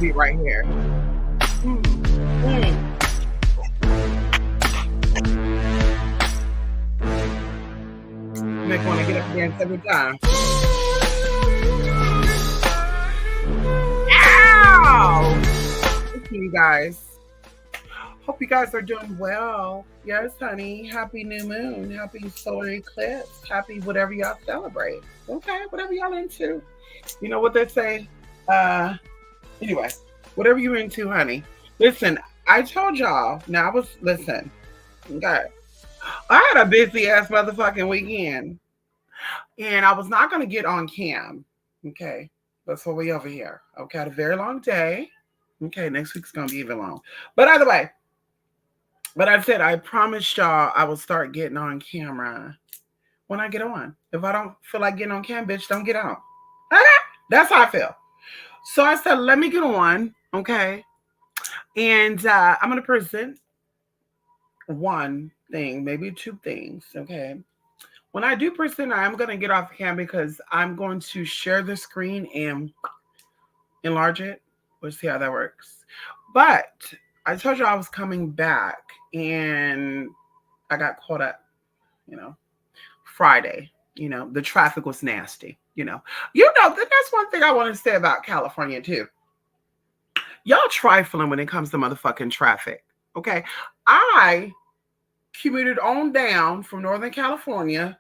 beat right here. Make want to get up and dance every time. Ow! Thank you guys. Hope you guys are doing well. Yes, honey. Happy new moon. Happy solar eclipse. Happy whatever y'all celebrate. Okay, whatever y'all into. You know what they say? Anyway, whatever you're into, honey. Listen, I told y'all. Now listen. Okay. I had a busy ass motherfucking weekend. And I was not gonna get on cam. Okay. Before we over here. Okay, I had a very long day. Okay, next week's gonna be even long. But either way, but I said I promised y'all I will start getting on camera when I get on. If I don't feel like getting on cam, bitch, don't get on. Okay? That's how I feel. So I said, let me get on, okay? And I'm gonna present one thing, maybe two things, okay? When I do present, I'm gonna get off cam because I'm going to share the screen and enlarge it. We'll see how that works. But I told you I was coming back and I got caught up, Friday. The traffic was nasty, that's one thing I want to say about California too. Y'all trifling when it comes to motherfucking traffic. Okay. I commuted on down from Northern California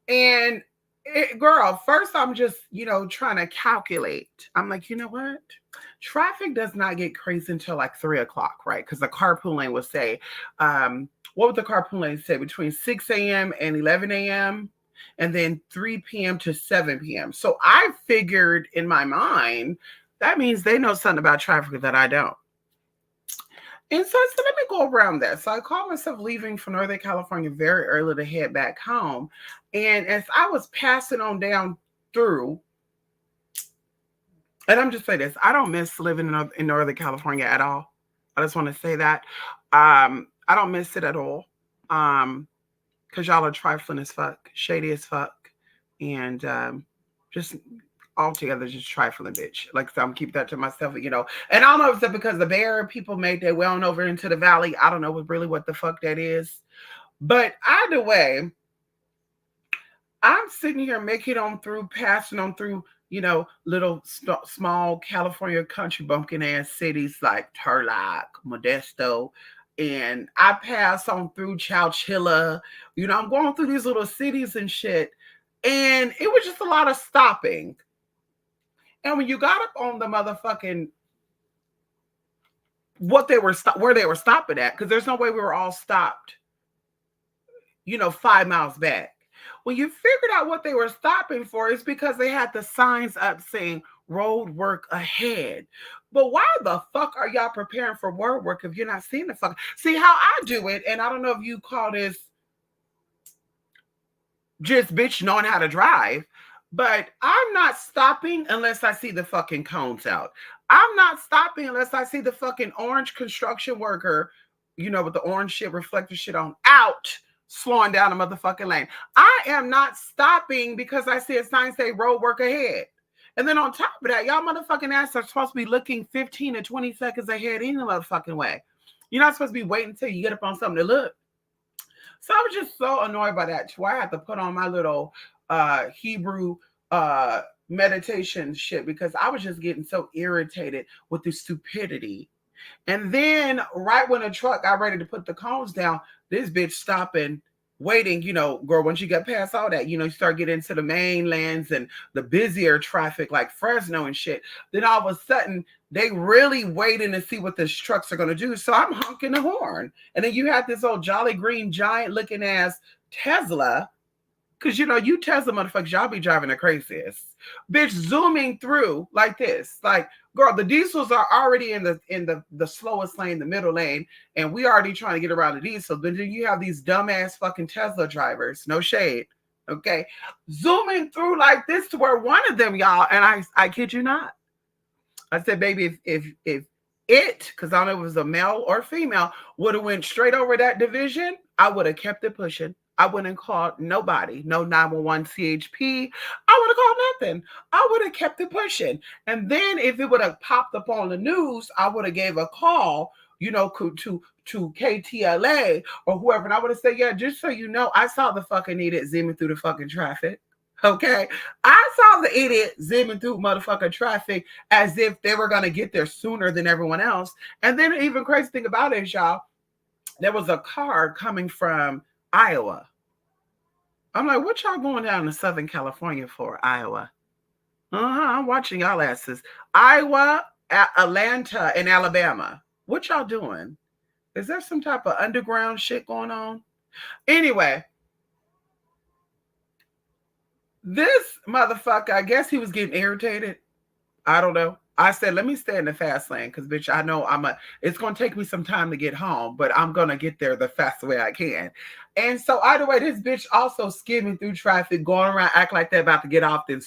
and girl, first I'm just, trying to calculate. I'm like, you know what? Traffic does not get crazy until like 3:00, right? Because the carpool lane will say, what would the carpool lane say? Between 6 a.m. and 11 a.m. and then 3 p.m. to 7 p.m. So I figured in my mind, that means they know something about traffic that I don't. And so I said, let me go around that. So I called myself leaving from Northern California very early to head back home. And as I was passing on down through, and I'm just saying this, I don't miss living in Northern California at all. I just want to say that. I don't miss it at all. Because y'all are trifling as fuck, shady as fuck, and just altogether just trifling, bitch. Like so I'm keep that to myself, And I don't know if it's because the Bear people made their way on over into the valley. I don't know really what the fuck that is. But either way, I'm sitting here making on through, passing on through, little small California country bumpkin ass cities like Turlock, Modesto. And I pass on through Chowchilla. I'm going through these little cities and shit. And it was just a lot of stopping. And when you got up on the motherfucking where they were stopping at, because there's no way we were all stopped, 5 miles back. When you figured out what they were stopping for, it's because they had the signs up saying road work ahead. But why the fuck are y'all preparing for road work if you're not seeing the fuck? See how I do it, and I don't know if you call this just bitch knowing how to drive, but I'm not stopping unless I see the fucking cones out. I'm not stopping unless I see the fucking orange construction worker, with the orange shit, reflector shit on, out, slowing down a motherfucking lane. I am not stopping because I see a sign say road work ahead. And then on top of that, y'all motherfucking ass are supposed to be looking 15 to 20 seconds ahead any motherfucking way. You're not supposed to be waiting until you get up on something to look. So I was just so annoyed by that. Why I had to put on my little Hebrew meditation shit because I was just getting so irritated with the stupidity. And then right when the truck got ready to put the cones down, this bitch stopping, waiting, girl, once you get past all that, you start getting into the mainlands and the busier traffic like Fresno and shit. Then all of a sudden, they really waiting to see what the trucks are going to do. So I'm honking the horn. And then you had this old Jolly Green giant looking ass Tesla. Because, you Tesla motherfuckers, y'all be driving the craziest. Bitch, zooming through like this. Like, girl, the diesels are already in the slowest lane, the middle lane, and we already trying to get around the diesel. But then you have these dumbass fucking Tesla drivers, no shade, okay, zooming through like this to where one of them, y'all, and I kid you not, I said, baby, if it, because I don't know if it was a male or female, would have went straight over that division, I would have kept it pushing. I wouldn't call nobody, no 911 CHP. I would have called nothing. I would have kept it pushing. And then if it would have popped up on the news, I would have gave a call, to KTLA or whoever. And I would have said, yeah, just so you know, I saw the fucking idiot zooming through the fucking traffic. Okay. I saw the idiot zooming through motherfucking traffic as if they were going to get there sooner than everyone else. And then the even crazy thing about it is, y'all, there was a car coming from Iowa. I'm like, what y'all going down to Southern California for, Iowa? I'm watching y'all asses. Iowa, Atlanta, and Alabama. What y'all doing? Is there some type of underground shit going on? Anyway, this motherfucker, I guess he was getting irritated. I don't know. I said, let me stay in the fast lane because, bitch, I know it's going to take me some time to get home, but I'm going to get there the fastest way I can. And so either way, this bitch also skimming through traffic, going around, act like they're about to get off, then,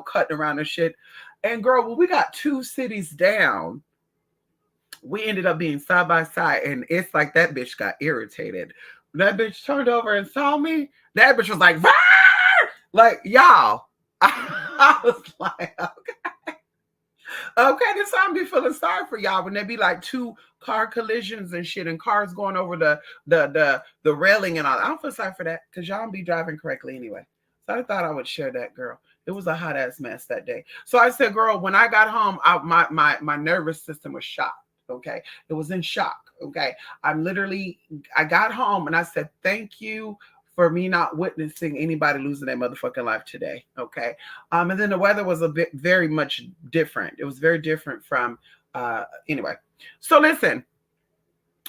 cutting around and shit. And girl, when we got 2 cities down, we ended up being side by side. And it's like that bitch got irritated. When that bitch turned over and saw me, that bitch was like, Vah! Like, y'all. I was like, okay. Okay, this time be feeling sorry for y'all when there be like 2 car collisions and shit and cars going over the railing and all. I don't feel sorry for that because y'all don't be driving correctly anyway. So I thought I would share that, girl. It was a hot ass mess that day. So I said, girl, when I got home, my nervous system was shocked. Okay, it was in shock. Okay, I got home and I said, thank you for me not witnessing anybody losing their motherfucking life today. Okay. And then the weather was very much different. It was very different from, anyway. So listen,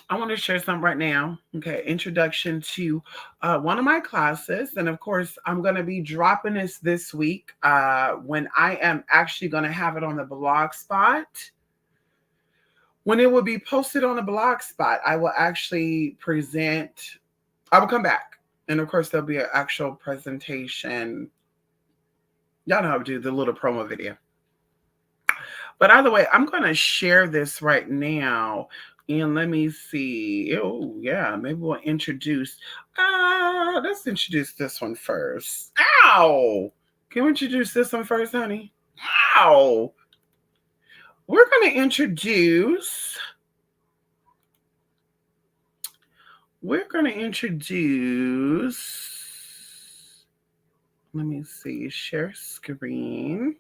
I want to share something right now. Okay. Introduction to one of my classes. And of course, I'm going to be dropping this week when I am actually going to have it on the blog spot. When it will be posted on the blog spot, I will actually I will come back. And of course, there'll be an actual presentation. Y'all know how to do the little promo video. But either way, I'm going to share this right now. And let me see. Oh, yeah. Maybe we'll introduce. Let's introduce this one first. Ow! Can we introduce this one first, honey? Ow! We're going to introduce. Let me see, share screen.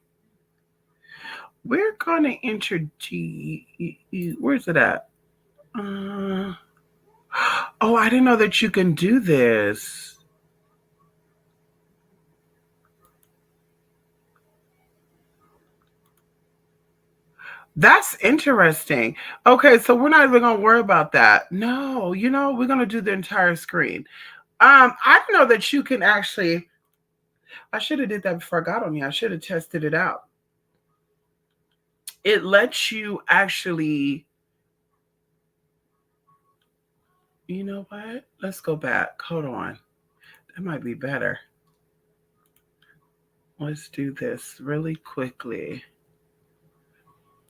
We're going to introduce, where's it at? Oh, I didn't know that you can do this. That's interesting. Okay, so we're not even going to worry about that. No, we're going to do the entire screen. I didn't know that you can actually, I should have did that before I got on here. I should have tested it out. It lets you actually, you know what? Let's go back. Hold on. That might be better. Let's do this really quickly.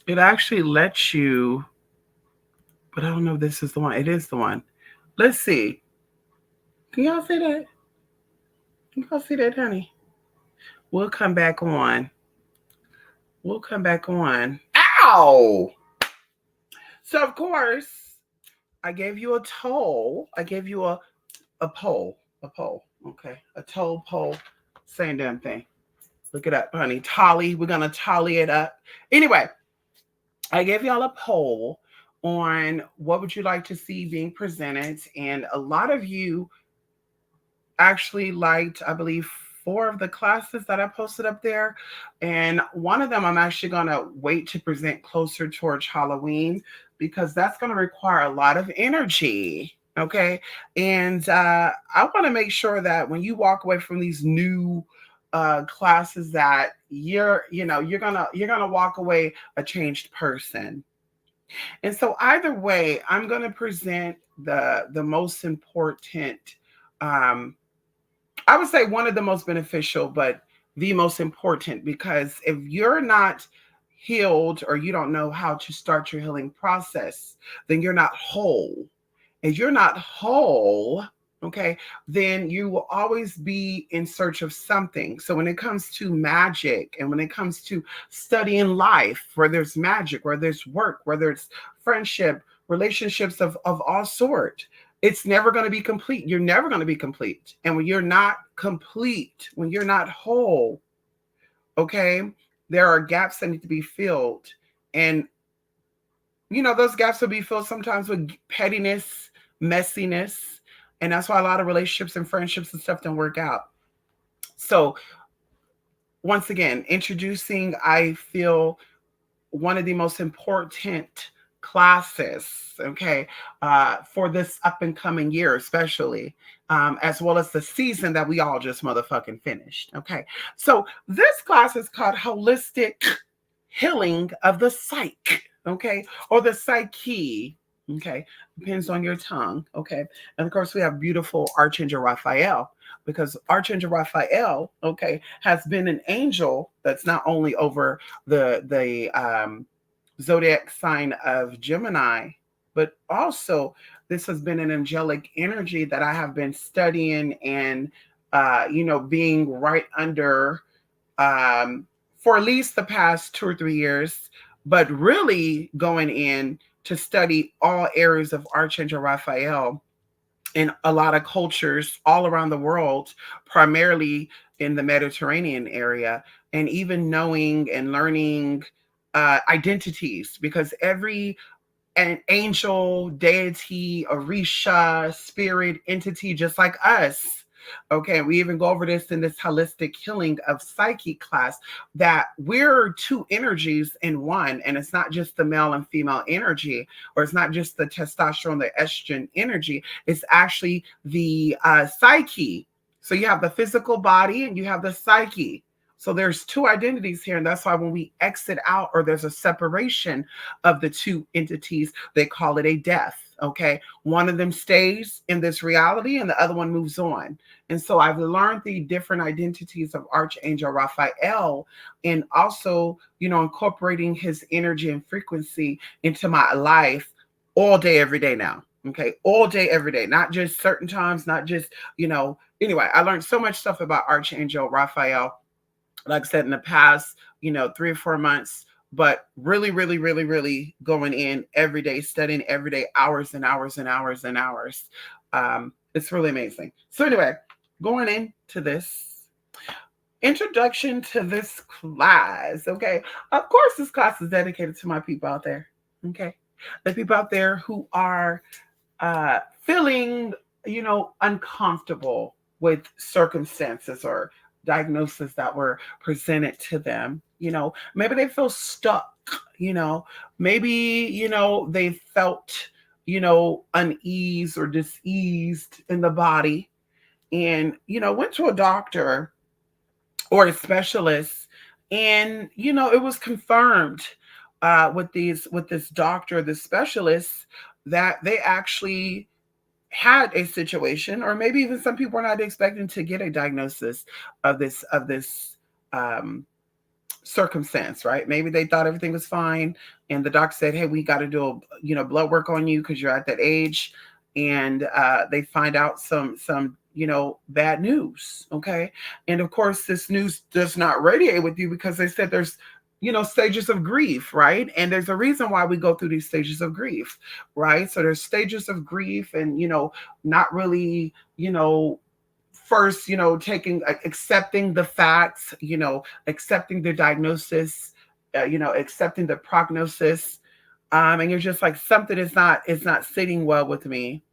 It actually lets you, but I don't know if this is the one. It is the one. Let's see. Can y'all see that? Can y'all see that, honey? We'll come back on. Ow! So, of course, I gave you a toll. I gave you a poll. A poll. Okay. A toll poll. Same damn thing. Look it up, honey. Tally. We're going to tally it up. Anyway, I gave y'all a poll on what would you like to see being presented. And a lot of you actually liked, I believe, 4 of the classes that I posted up there. And one of them I'm actually going to wait to present closer towards Halloween because that's going to require a lot of energy. Okay. And I want to make sure that when you walk away from these new classes that you're gonna walk away a changed person. And so either way, I'm gonna present the most important, I would say one of the most beneficial, but the most important, because if you're not healed or you don't know how to start your healing process, then you're not whole. If you're not whole, okay, then you will always be in search of something. So when it comes to magic and when it comes to studying life, where there's magic, where there's work, whether it's friendship, relationships of all sort, it's never going to be complete. You're never going to be complete. And when you're not complete, when you're not whole, okay, there are gaps that need to be filled. And those gaps will be filled sometimes with pettiness, messiness, and that's why a lot of relationships and friendships and stuff don't work out. So once again, introducing, I feel, one of the most important classes, okay, for this up and coming year, especially, as well as the season that we all just motherfucking finished. Okay, so this class is called Holistic Healing of the Psyche, okay, or the psyche. Okay, depends on your tongue. Okay, and of course we have beautiful Archangel Raphael, because Archangel Raphael, okay, has been an angel that's not only over the zodiac sign of Gemini, but also this has been an angelic energy that I have been studying and being right under, for at least the past 2 or 3 years, but really going in to study all areas of Archangel Raphael in a lot of cultures all around the world, primarily in the Mediterranean area, and even knowing and learning identities, because every an angel, deity, Orisha, spirit, entity, just like us. Okay, we even go over this in this holistic healing of psyche class, that we're two energies in one, and it's not just the male and female energy, or it's not just the testosterone, the estrogen energy. It's actually the psyche. So you have the physical body and you have the psyche. So there's two identities here, and that's why when we exit out or there's a separation of the two entities, they call it a death. Okay, one of them stays in this reality and the other one moves on. And so I've learned the different identities of Archangel Raphael, and also, incorporating his energy and frequency into my life all day, every day now. Okay, all day, every day, not just certain times, not just, anyway, I learned so much stuff about Archangel Raphael, like I said, in the past, 3 or 4 months, but really, really, really, really going in every day, studying every day, hours and hours and hours and hours. It's really amazing. So anyway, going into this introduction to this class, okay? Of course, this class is dedicated to my people out there, okay? The people out there who are feeling, uncomfortable with circumstances or diagnoses that were presented to them. Maybe they feel stuck, maybe, they felt, unease or diseased in the body, and, went to a doctor or a specialist, and, it was confirmed with this doctor, this specialist, that they actually had a situation, or maybe even some people were not expecting to get a diagnosis of this um, circumstance, right? Maybe they thought everything was fine, and the doc said, "Hey, we got to do blood work on you because you're at that age," and they find out some bad news. Okay, and of course, this news does not radiate with you, because they said there's stages of grief, right? And there's a reason why we go through these stages of grief, right? So there's stages of grief, and not really, first, taking accepting the facts, accepting the diagnosis, accepting the prognosis, and you're just like, something is not sitting well with me.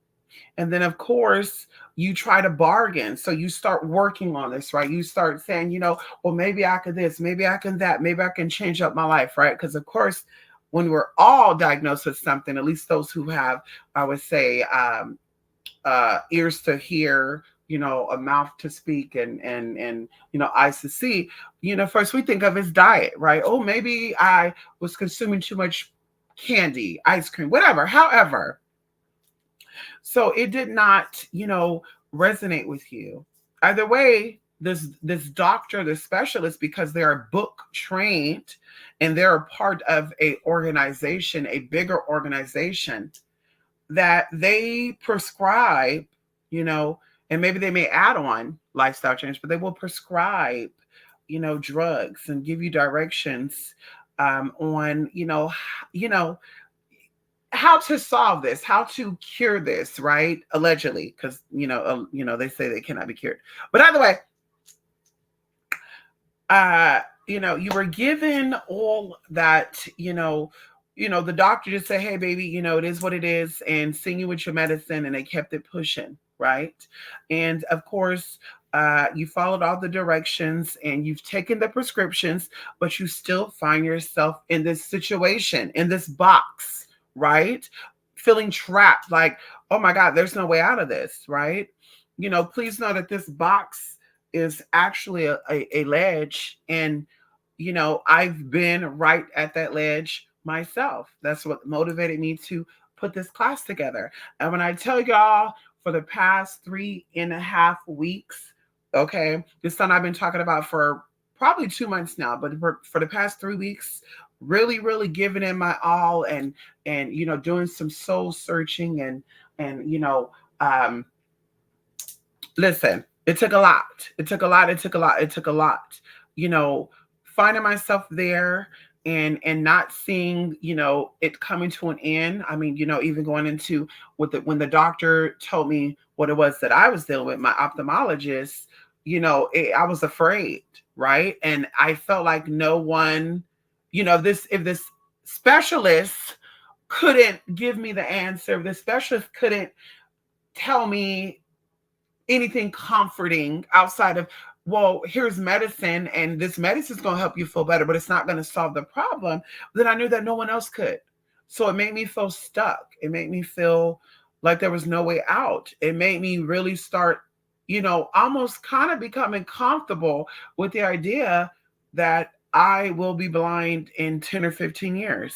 And then, of course, you try to bargain. So you start working on this, right? You start saying, well, maybe I can this, maybe I can that, maybe I can change up my life, right? Because, of course, when we're all diagnosed with something, at least those who have, I would say, ears to hear, a mouth to speak, and eyes to see, first we think of his diet, right? Oh, maybe I was consuming too much candy, ice cream, whatever. However, so it did not, resonate with you. Either way, this doctor, this specialist, because they are book trained and they're a part of a organization, a bigger organization, that they prescribe you know, and maybe they may add on lifestyle change, but they will prescribe, drugs and give you directions on, you know, how to solve this, how to cure this, right? Allegedly, because they say they cannot be cured. But either way, you were given all that, the doctor just said, hey baby, it is what it is, and send you with your medicine, and they kept it pushing, right? And of course, you followed all the directions and you've taken the prescriptions, but you still find yourself in this situation, in this box, right? Feeling trapped, like, oh my God, there's no way out of this, right? Please know that this box is actually a ledge. And, I've been right at that ledge myself. That's what motivated me to put this class together. And when I tell y'all, for the past 3.5 weeks, okay, this son I've been talking about for probably 2 months now, but for the past 3 weeks, really, really giving in my all, and doing some soul searching, and listen, it took a lot. It took a lot. It took a lot. It took a lot. You know, Finding myself there and not seeing, it coming to an end. I mean, even going into when the doctor told me what it was that I was dealing with, my ophthalmologist, I was afraid, right? And I felt like no one, if this specialist couldn't give me the answer, if the specialist couldn't tell me anything comforting outside of, well, here's medicine and this medicine is going to help you feel better, but it's not going to solve the problem, then I knew that no one else could. So it made me feel stuck. It made me feel like there was no way out. It made me really start, almost kind of becoming comfortable with the idea that I will be blind in 10 or 15 years.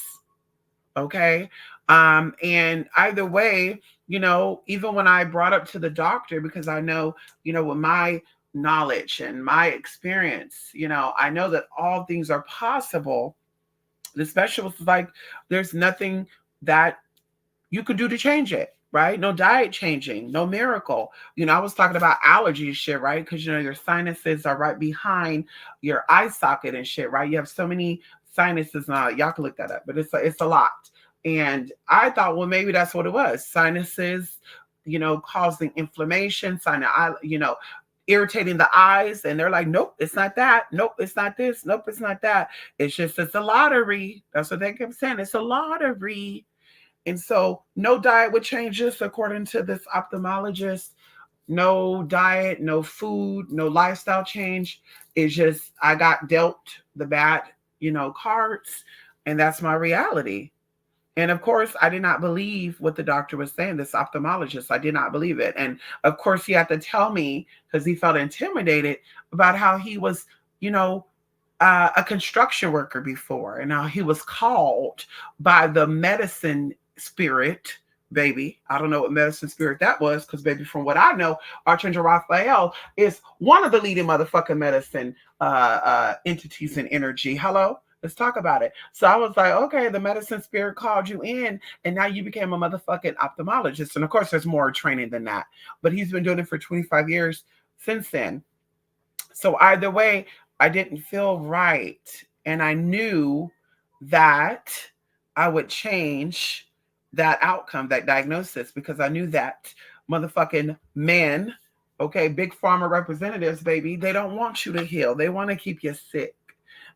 Okay. And either way, even when I brought up to the doctor, because I know, with my knowledge and my experience, I know that all things are possible. The specialist was like, there's nothing that you could do to change it, right? No diet changing, no miracle. I was talking about allergies shit, right? Because your sinuses are right behind your eye socket and shit, right? You have so many sinuses now. Y'all can look that up, but it's a lot. And I thought, well, maybe that's what it was. Sinuses, causing inflammation, irritating the eyes. And they're like, nope, it's not that. Nope, it's not this. Nope, it's not that. It's a lottery. That's what they kept saying. It's a lottery. And so no diet would change this, according to this ophthalmologist. No diet, no food, no lifestyle change. It's just I got dealt the bad, cards, and that's my reality. And of course, I did not believe what the doctor was saying, this ophthalmologist. I did not believe it. And of course, he had to tell me, because he felt intimidated, about how he was, a construction worker before, and how he was called by the medicine spirit, baby. I don't know what medicine spirit that was, because, baby, from what I know, Archangel Raphael is one of the leading motherfucking medicine entities in energy. Hello? Let's talk about it. So I was like, okay, the medicine spirit called you in, and now you became a motherfucking ophthalmologist. And of course, there's more training than that. But he's been doing it for 25 years since then. So either way, I didn't feel right. And I knew that I would change that outcome, that diagnosis, because I knew that motherfucking men, okay, big pharma representatives, baby, they don't want you to heal. They want to keep you sick.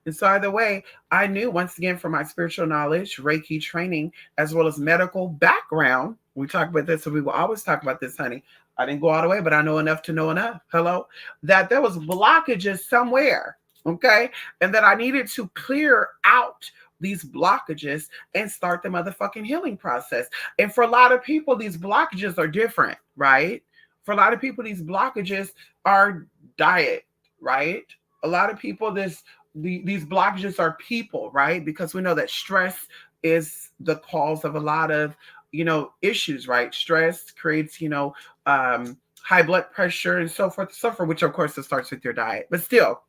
And so either way, I knew, once again, from my spiritual knowledge, Reiki training, as well as medical background. We talk about this, so we will always talk about this, honey. I didn't go all the way, but I know enough to know enough. Hello? That there was blockages somewhere, okay? And that I needed to clear out these blockages and start the motherfucking healing process. And for a lot of people, these blockages are different, right? For a lot of people, these blockages are diet, right? A lot of people, these blockages are people, right? Because we know that stress is the cause of a lot of, issues, right? Stress creates, high blood pressure and so forth, which of course it starts with your diet. But still,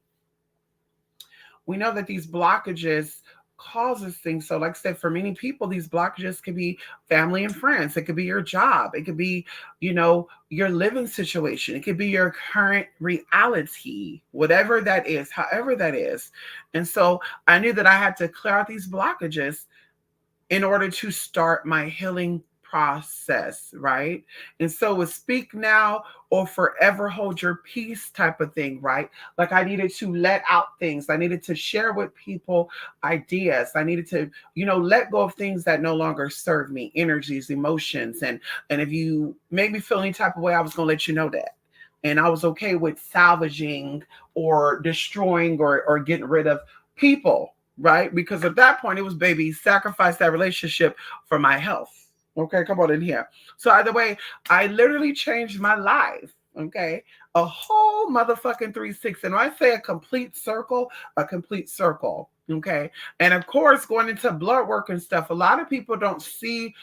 we know that these blockages causes things. So, like I said, for many people, these blockages could be family and friends. It could be your job. It could be, your living situation. It could be your current reality, whatever that is, however that is. And so I knew that I had to clear out these blockages in order to start my healing process, right? And so with speak now or forever hold your peace type of thing, right? Like I needed to let out things. I needed to share with people ideas. I needed to, let go of things that no longer serve me, energies, emotions. And if you made me feel any type of way, I was going to let you know that. And I was okay with salvaging or destroying or getting rid of people, right? Because at that point, it was baby, sacrifice that relationship for my health. Okay, come on in here. So either way, I literally changed my life. Okay, a whole motherfucking 360. And when I say a complete circle, a complete circle. Okay, and of course, going into blood work and stuff, a lot of people don't see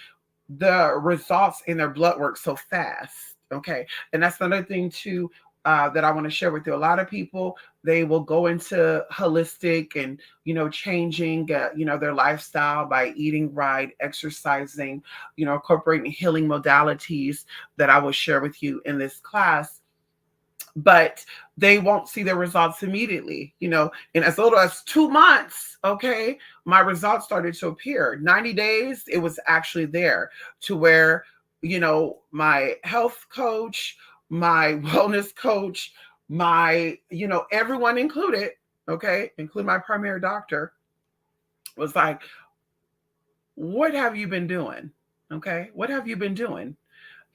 the results in their blood work so fast. Okay, and that's another thing too, that I want to share with you. A lot of people, they will go into holistic and changing their lifestyle by eating right, exercising, incorporating healing modalities that I will share with you in this class. But they won't see the results immediately, in as little as 2 months. Okay, my results started to appear. 90 days, it was actually there, to where my health coach, my wellness coach, my, everyone included, okay, include my primary doctor, was like, what have you been doing? Okay, what have you been doing?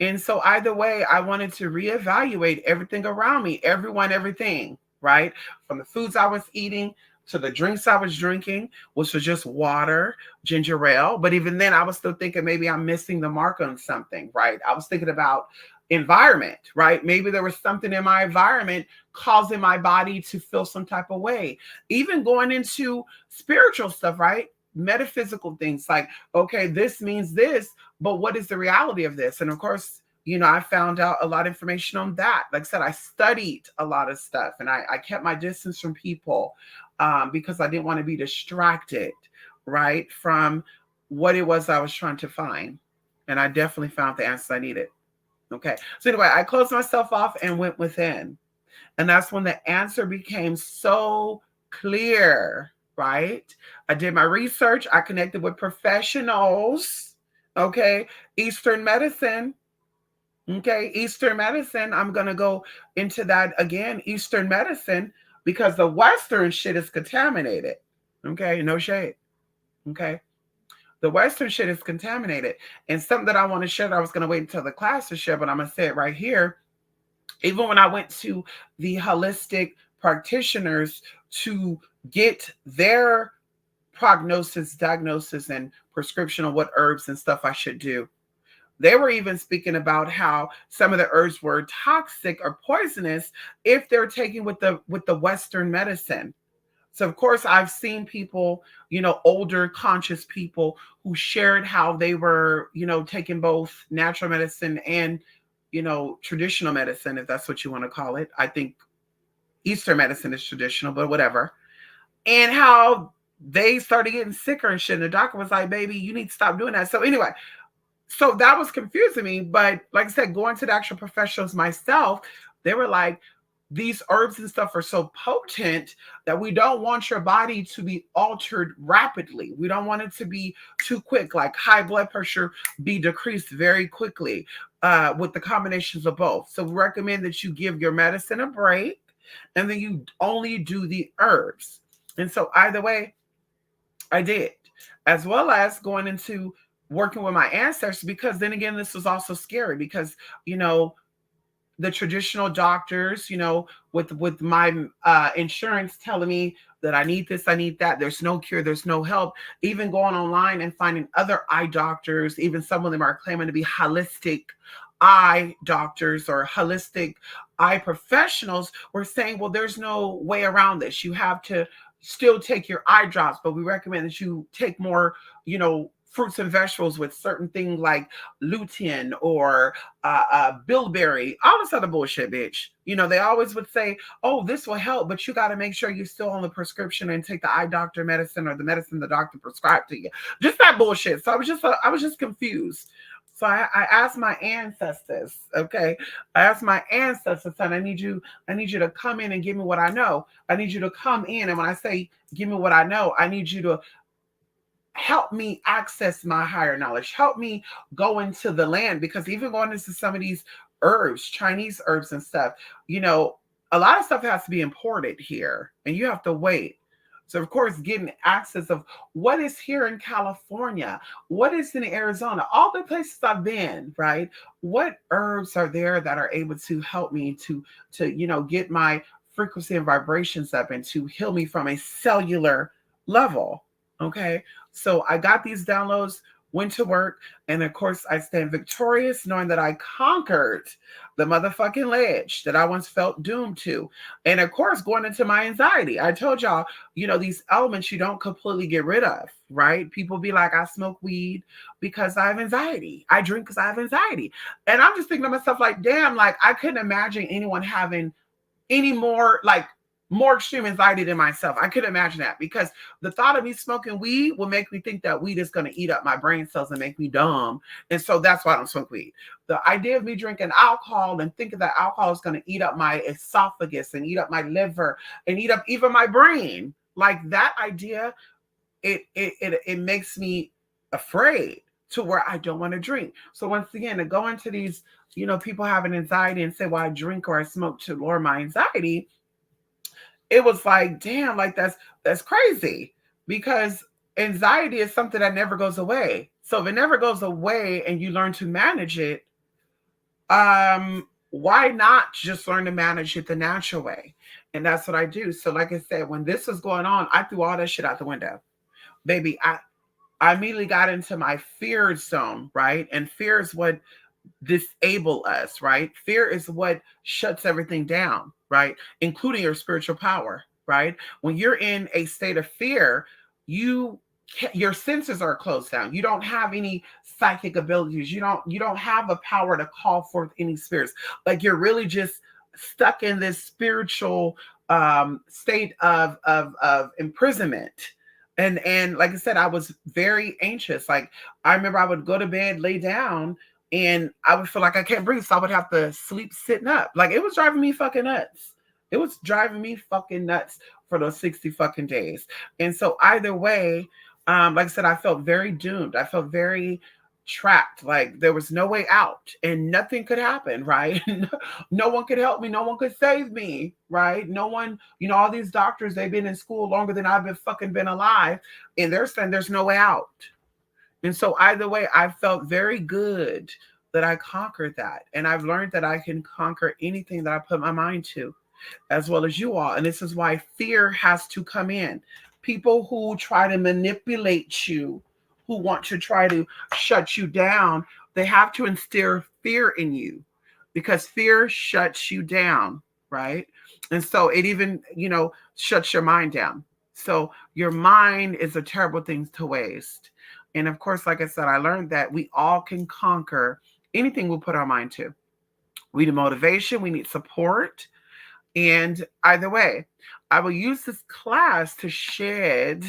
And so either way, I wanted to reevaluate everything around me, everyone, everything, right? From the foods I was eating to the drinks I was drinking, which was just water, ginger ale. But even then, I was still thinking maybe I'm missing the mark on something, right? I was thinking about environment, right? Maybe there was something in my environment causing my body to feel some type of way. Even going into spiritual stuff, right? Metaphysical things like, okay, this means this, but what is the reality of this? And of course, I found out a lot of information on that. Like I said, I studied a lot of stuff, and I kept my distance from people, because I didn't want to be distracted, right, from what it was I was trying to find. And I definitely found the answers I needed. Okay. So anyway, I closed myself off and went within. And that's when the answer became so clear, right? I did my research. I connected with professionals. Okay. Eastern medicine. Okay. Eastern medicine. I'm going to go into that again. Eastern medicine, because the Western shit is contaminated. Okay. No shade. Okay. The Western shit is contaminated. And something that I want to share that I was going to wait until the class to share, but I'm going to say it right here. Even when I went to the holistic practitioners to get their prognosis, diagnosis, and prescription of what herbs and stuff I should do, they were even speaking about how some of the herbs were toxic or poisonous if they're taken with the Western medicine. So, of course, I've seen people, older conscious people who shared how they were, taking both natural medicine and, traditional medicine, if that's what you want to call it. I think Eastern medicine is traditional, but whatever. And how they started getting sicker and shit. And the doctor was like, baby, you need to stop doing that. So anyway, so that was confusing me. But like I said, going to the actual professionals myself, they were like, these herbs and stuff are so potent that we don't want your body to be altered rapidly. We don't want it to be too quick, like high blood pressure be decreased very quickly, with the combinations of both. So we recommend that you give your medicine a break and then you only do the herbs. And so either way, I did, as well as going into working with my ancestors, because then again, this was also scary because, the traditional doctors, with my insurance telling me that I need this, I need that. There's no cure, there's no help. Even going online and finding other eye doctors, even some of them are claiming to be holistic eye doctors or holistic eye professionals, were saying, well, there's no way around this. You have to still take your eye drops, but we recommend that you take more, fruits and vegetables with certain things like lutein or bilberry, all this other bullshit, bitch. They always would say, oh, this will help, but you got to make sure you're still on the prescription and take the eye doctor medicine or the medicine the doctor prescribed to you. Just that bullshit. So I was just confused. So I asked my ancestors, okay? I asked my ancestors, son, I need you to come in and give me what I know. I need you to come in. And when I say give me what I know, I need you to help me access my higher knowledge. Help me go into the land, because even going into some of these herbs, Chinese herbs and stuff, a lot of stuff has to be imported here and you have to wait. So, of course, getting access of what is here in California, what is in Arizona, all the places I've been, right? What herbs are there that are able to help me to get my frequency and vibrations up and to heal me from a cellular level, okay? So I got these downloads, went to work, and of course I stand victorious knowing that I conquered the motherfucking ledge that I once felt doomed to. And of course, going into my anxiety, I told y'all, these elements you don't completely get rid of, right? People be like, I smoke weed because I have anxiety. I drink because I have anxiety. And I'm just thinking to myself, like, damn, like I couldn't imagine anyone having any more extreme anxiety than myself. I couldn't imagine that, because the thought of me smoking weed will make me think that weed is going to eat up my brain cells and make me dumb. And so that's why I don't smoke weed. The idea of me drinking alcohol and thinking that alcohol is going to eat up my esophagus and eat up my liver and eat up even my brain, like that idea, it makes me afraid to where I don't want to drink. So once again, to go into these, people having anxiety and say, well, I drink or I smoke to lower my anxiety, it was like, damn, like that's crazy, because anxiety is something that never goes away. So if it never goes away and you learn to manage it, why not just learn to manage it the natural way? And that's what I do. So like I said, when this was going on, I threw all that shit out the window. Baby, I immediately got into my fear zone, right? And fear is what disable us, right? Fear is what shuts everything down, right? Including your spiritual power, right? When you're in a state of fear, your senses are closed down. You don't have any psychic abilities. You don't have a power to call forth any spirits. Like you're really just stuck in this spiritual state of imprisonment. And like I said, I was very anxious. Like I remember I would go to bed, lay down, and I would feel like I can't breathe. So I would have to sleep sitting up. Like it was driving me fucking nuts. It was driving me fucking nuts for those 60 fucking days. And so either way, like I said, I felt very doomed. I felt very trapped. Like there was no way out and nothing could happen, right? No one could help me. No one could save me, right? No one, all these doctors, they've been in school longer than I've been alive. And they're saying there's no way out. And so either way, I felt very good that I conquered that. And I've learned that I can conquer anything that I put my mind to, as well as you all. And this is why fear has to come in. People who try to manipulate you, who want to try to shut you down, they have to instill fear in you, because fear shuts you down, right? And so it even, shuts your mind down. So your mind is a terrible thing to waste. And of course, like I said, I learned that we all can conquer anything we put our mind to. We need motivation, we need support. And either way, I will use this class to shed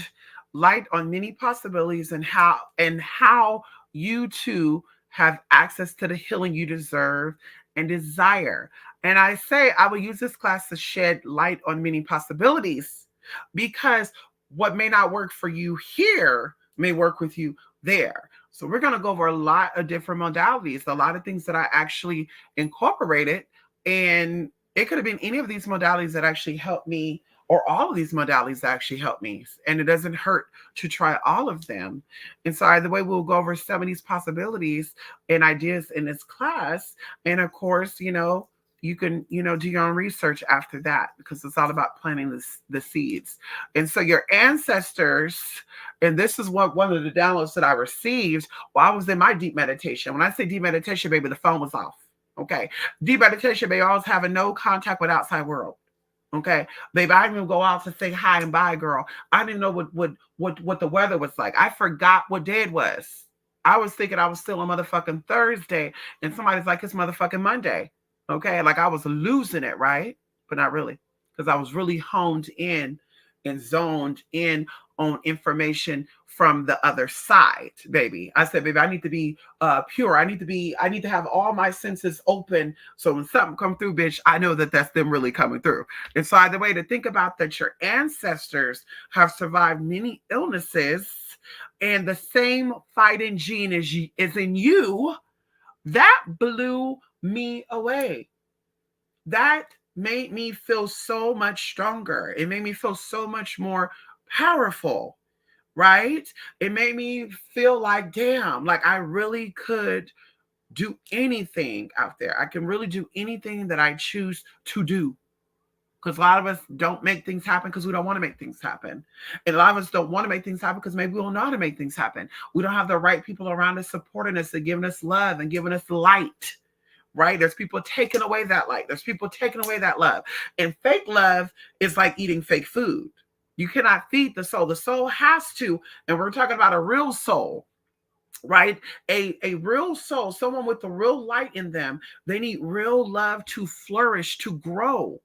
light on many possibilities and how you too have access to the healing you deserve and desire. And I say I will use this class to shed light on many possibilities, because what may not work for you here may work with you there. So we're going to go over a lot of different modalities, a lot of things that I actually incorporated. And it could have been any of these modalities that actually helped me, or all of these modalities that actually help me. And it doesn't hurt to try all of them. And so either way, we'll go over some of these possibilities and ideas in this class. And of course, you can, do your own research after that, because it's all about planting the seeds. And so your ancestors, and this is one of the downloads that I received while I was in my deep meditation. When I say deep meditation, baby, the phone was off. Okay. Deep meditation, baby, I was having no contact with outside world. Okay, baby, I didn't even go out to say hi and bye, girl. I didn't know what the weather was like. I forgot what day it was. I was thinking I was still on motherfucking Thursday, and somebody's like, it's motherfucking Monday. Okay, like I was losing it, right? But not really, because I was really honed in and zoned in on information from the other side, baby. I said, baby, I need to be pure. I need to have all my senses open. So when something come through, bitch, I know that that's them really coming through. And so either way to think about that your ancestors have survived many illnesses and the same fighting gene is in you, that blew me away. That made me feel so much stronger. It made me feel so much more powerful, right? It made me feel like, damn, like I really could do anything out there. I can really do anything that I choose to do. Because a lot of us don't make things happen because we don't want to make things happen. And a lot of us don't want to make things happen because maybe we don't know how to make things happen. We don't have the right people around us supporting us and giving us love and giving us light, right? There's people taking away that light. There's people taking away that love. And fake love is like eating fake food. You cannot feed the soul. The soul has to, and we're talking about a real soul, right? A real soul, someone with the real light in them, they need real love to flourish, to grow.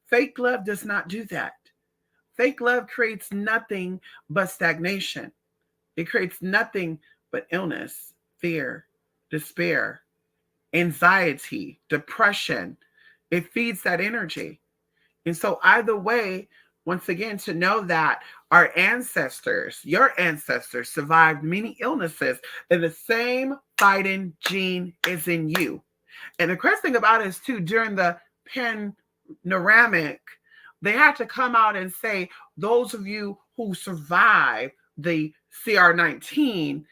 Fake love does not do that. Fake love creates nothing but stagnation. It creates nothing but illness, fear, despair, anxiety, depression. It feeds that energy. And so, either way, once again, to know that our ancestors, your ancestors, survived many illnesses, and the same fighting gene is in you. And the crazy thing about it is, too, during the panoramic, they had to come out and say, those of you who survived the CR19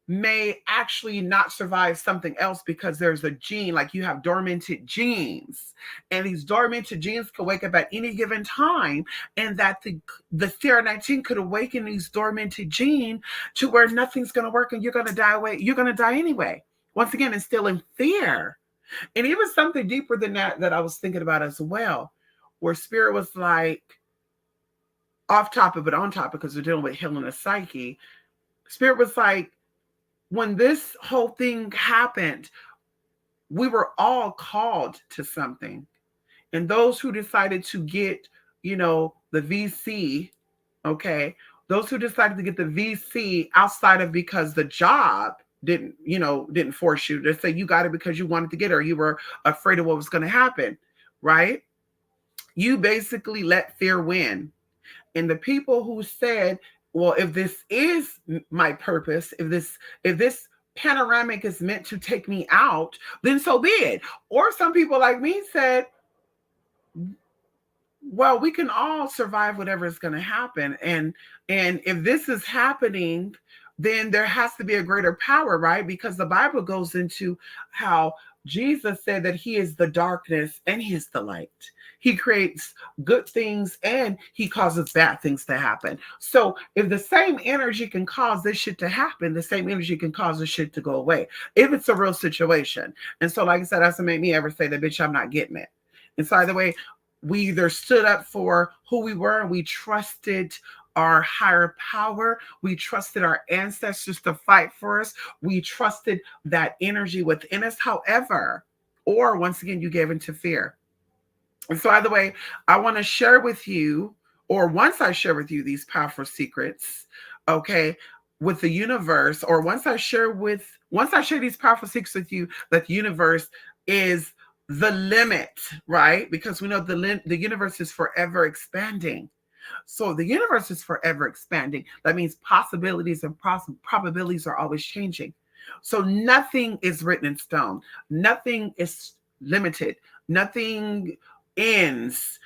may actually not survive something else because there's a gene, like you have dormanted genes, and these dormanted genes could wake up at any given time, and that the CR19 could awaken these dormanted gene to where nothing's going to work and you're going to die away. You're going to die anyway. Once again, instilling fear. And even something deeper than that I was thinking about as well, where spirit was like, off topic but on topic because we're dealing with healing the psyche. Spirit was like, when this whole thing happened, we were all called to something. And those who decided to get, the VC, okay, those who decided to get the VC outside of because the job didn't force you to say you got it because you wanted to get it or you were afraid of what was going to happen, right? You basically let fear win. And the people who said, well, if this is my purpose, if this panoramic is meant to take me out, then so be it. Or some people like me said, well, we can all survive whatever is going to happen. And if this is happening, then there has to be a greater power, right? Because the Bible goes into how Jesus said that he is the darkness and he is the light. He creates good things and he causes bad things to happen. So if the same energy can cause this shit to happen, the same energy can cause this shit to go away if it's a real situation. And so, like I said, that's what made me ever say that, bitch, I'm not getting it. And so either way, we either stood up for who we were and we trusted our higher power. We trusted our ancestors to fight for us. We trusted that energy within us. However, or once again, you gave into fear. And so either way, I want to share with you, or once I share with you these powerful secrets, okay, with the universe, or once I share these powerful secrets with you, that the universe is the limit, right? Because we know the universe is forever expanding. So the universe is forever expanding. That means possibilities and probabilities are always changing. So nothing is written in stone. Nothing is limited. Nothing ends.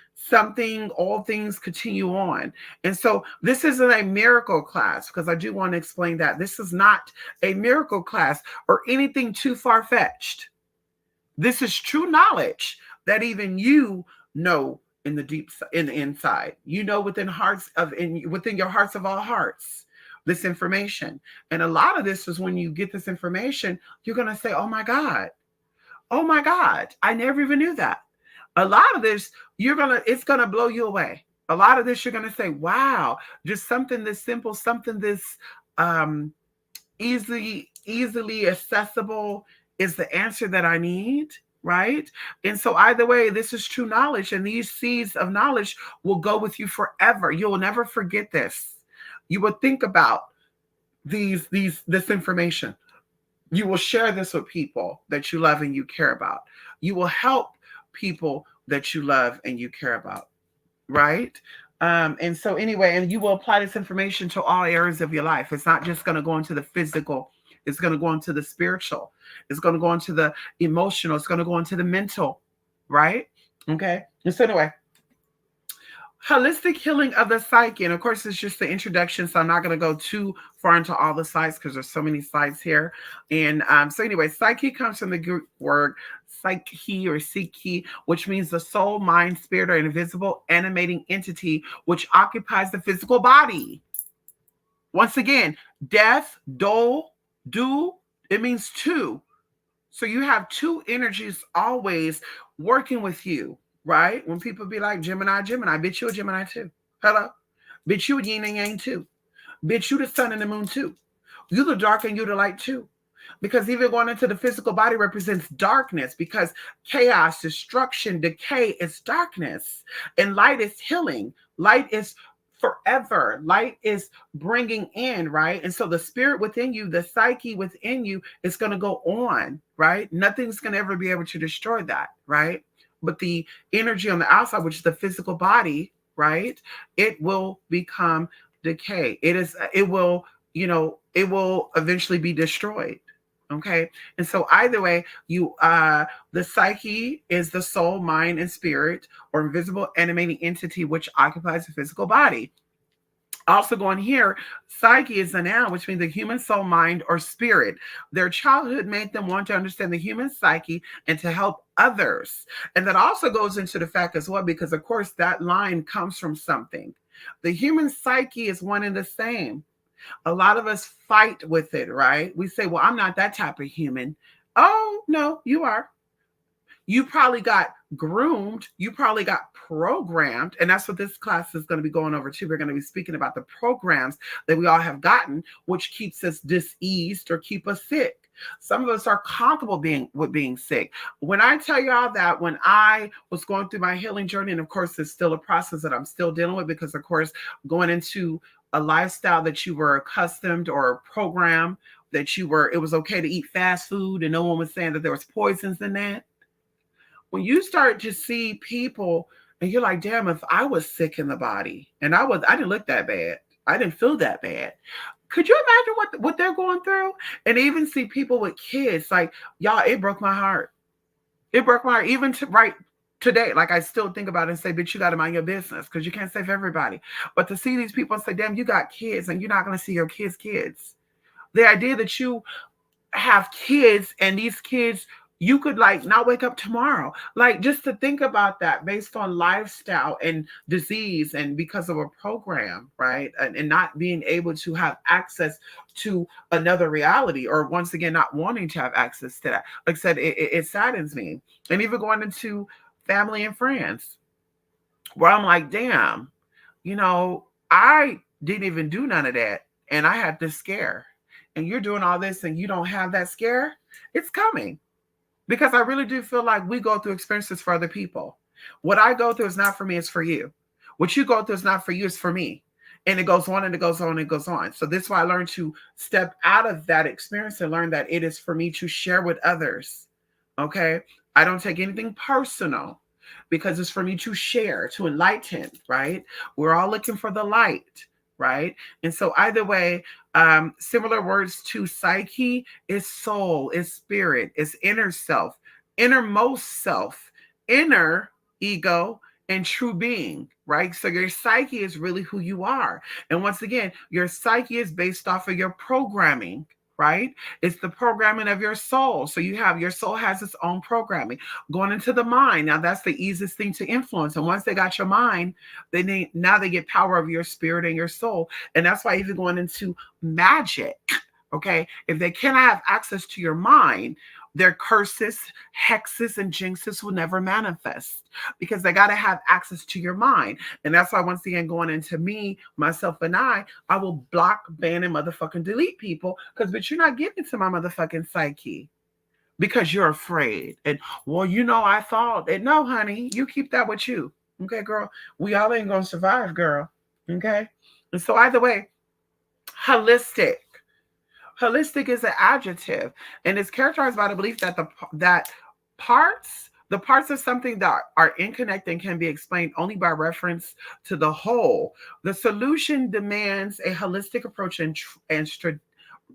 All things continue on. And so this isn't a miracle class, because I do want to explain that this is not a miracle class or anything too far-fetched. This is true knowledge that even you know in the inside, within your hearts of all hearts, this information. And a lot of this is when you get this information, you're going to say, oh my God, I never even knew that. A lot of this, it's gonna blow you away. A lot of this, you're gonna say, wow, just something this simple, something this um, easily accessible is the answer that I need, right? And so either way, this is true knowledge, and these seeds of knowledge will go with you forever. You'll never forget this. You will think about this information. You will share this with people that you love and you care about. You will help people that you love and you care about, right? And so anyway, and you will apply this information to all areas of your life. It's not just going to go into the physical, it's going to go into the spiritual, it's going to go into the emotional, it's going to go into the mental, right? Okay. And so anyway, holistic healing of the psyche. And of course, it's just the introduction. So I'm not going to go too far into all the sites because there's so many sites here. And so anyway, psyche comes from the Greek word psyche or psyche, which means the soul, mind, spirit, or invisible animating entity which occupies the physical body. Once again, death, do, it means two. So you have two energies always working with you, right? When people be like, Gemini, bitch, you a Gemini too. Hello? Bitch, you a yin and yang too. Bitch, you the sun and the moon too. You the dark and you the light too. Because even going into the physical body represents darkness, because chaos, destruction, decay is darkness. And light is healing. Light is forever. Light is bringing in, right? And so the spirit within you, the psyche within you is going to go on, right? Nothing's going to ever be able to destroy that, right? But the energy on the outside, which is the physical body, right? It will become decay. It will eventually be destroyed. Okay. And so either way, the psyche is the soul, mind, and spirit, or invisible animating entity which occupies the physical body. Also going here, psyche is a noun, which means the human soul, mind, or spirit. Their childhood made them want to understand the human psyche and to help others. And that also goes into the fact as well, because of course that line comes from something. The human psyche is one and the same. A lot of us fight with it, right? We say, well, I'm not that type of human. Oh, no, you are. You probably got groomed. You probably got programmed. And that's what this class is going to be going over too. We're going to be speaking about the programs that we all have gotten, which keeps us diseased or keep us sick. Some of us are comfortable with being sick. When I tell y'all that when I was going through my healing journey, and of course, it's still a process that I'm still dealing with, because of course, going into a lifestyle that you were accustomed or programmed that it was okay to eat fast food and no one was saying that there was poisons in that. When you start to see people and you're like, damn, if I was sick in the body and I didn't look that bad, I didn't feel that bad. Could you imagine what they're going through? And even see people with kids, like, y'all, it broke my heart. It broke my heart even to right today. Like, I still think about it and say, bitch, you got to mind your business, because you can't save everybody. But to see these people and say, damn, you got kids and you're not going to see your kids' kids. The idea that you have kids and these kids, you could like not wake up tomorrow. Like, just to think about that based on lifestyle and disease and because of a program, right? And not being able to have access to another reality, or once again, not wanting to have access to that. Like I said, it saddens me. And even going into family and friends, where I'm like, damn, I didn't even do none of that. And I had this scare. And you're doing all this and you don't have that scare. It's coming. Because I really do feel like we go through experiences for other people. What I go through is not for me, it's for you. What you go through is not for you, it's for me. And it goes on and it goes on and it goes on. So this is why I learned to step out of that experience and learn that it is for me to share with others. Okay? I don't take anything personal, because it's for me to share, to enlighten, right? We're all looking for the light, right? And so either way, similar words to psyche is soul, is spirit, is inner self, innermost self, inner ego, and true being, right? So your psyche is really who you are. And once again, your psyche is based off of your programming, right? It's the programming of your soul. So your soul has its own programming. Going into the mind, now that's the easiest thing to influence. And once they got your mind, now they get power of your spirit and your soul. And that's why even going into magic, Okay. If they cannot have access to your mind, their curses, hexes, and jinxes will never manifest because they got to have access to your mind. And that's why, once again, going into me, myself, and I will block, ban, and motherfucking delete people because, but you're not getting into my motherfucking psyche because you're afraid. And, well, I thought, and no, honey, you keep that with you. Okay, girl. We all ain't going to survive, girl. Okay. And so, either way, holistic. Holistic is an adjective, and it's characterized by the belief that the parts of something that are inconnected and can be explained only by reference to the whole. The solution demands a holistic approach and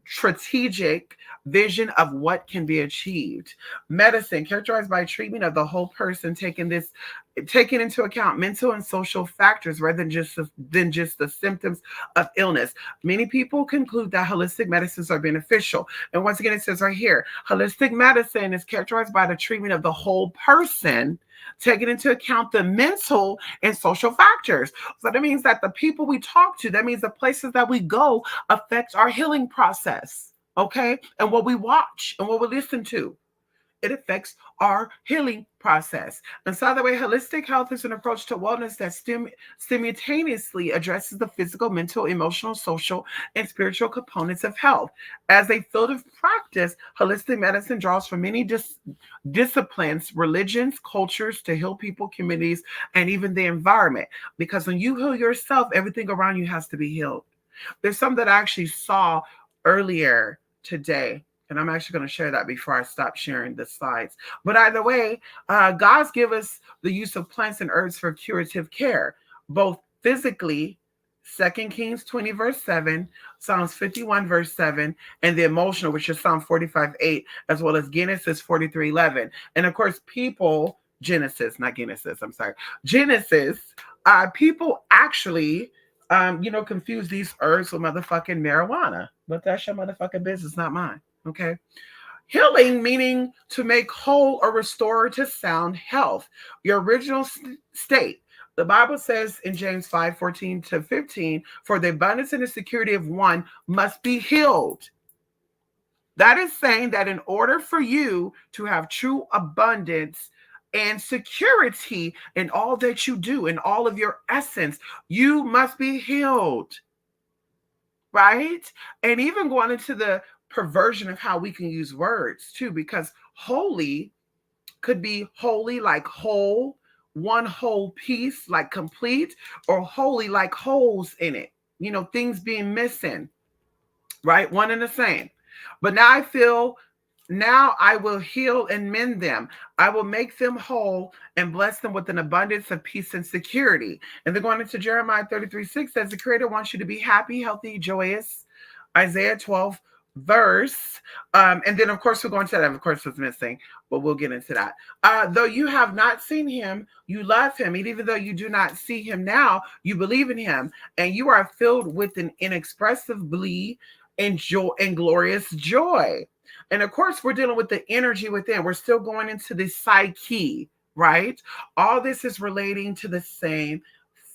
strategic vision of what can be achieved. Medicine, characterized by treatment of the whole person, taking into account mental and social factors rather than just the symptoms of illness. Many people conclude that holistic medicines are beneficial. And once again, it says right here, holistic medicine is characterized by the treatment of the whole person, taking into account the mental and social factors. So that means that the people we talk to, that means the places that we go affects our healing process. Okay. And what we watch and what we listen to, it affects our healing process. And so, the way, holistic health is an approach to wellness that simultaneously addresses the physical, mental, emotional, social, and spiritual components of health. As a field of practice, holistic medicine draws from many disciplines, religions, cultures to heal people, communities, and even the environment. Because when you heal yourself, everything around you has to be healed. There's some that I actually saw earlier today, and I'm actually going to share that before I stop sharing the slides. But either way, God's give us the use of plants and herbs for curative care, both physically, 2 Kings 20 verse 7, Psalms 51 verse 7, and the emotional, which is Psalm 45:8, as well as Genesis 43:11. And of course, Genesis, people actually confuse these herbs with motherfucking marijuana. But that's your motherfucking business, not mine. Okay. Healing, meaning to make whole or restore to sound health, your original state. The Bible says in James 5:14-15, for the abundance and the security of one must be healed. That is saying that in order for you to have true abundance and security in all that you do, in all of your essence, you must be healed. Right? And even going into the perversion of how we can use words too, because holy could be holy like whole, one whole piece like complete, or holy like holes in it, things being missing, right? One and the same. But now I will heal and mend them. I will make them whole and bless them with an abundance of peace and security. And then going into Jeremiah 33:6 says, the Creator wants you to be happy, healthy, joyous. Isaiah 12 verse. And then, of course, we're going to that. Of course, was missing, but we'll get into that. Though you have not seen him, you love him. And even though you do not see him now, you believe in him. And you are filled with an inexpressibly and joy and glorious joy. And of course, we're dealing with the energy within. We're still going into the psyche, right? All this is relating to the same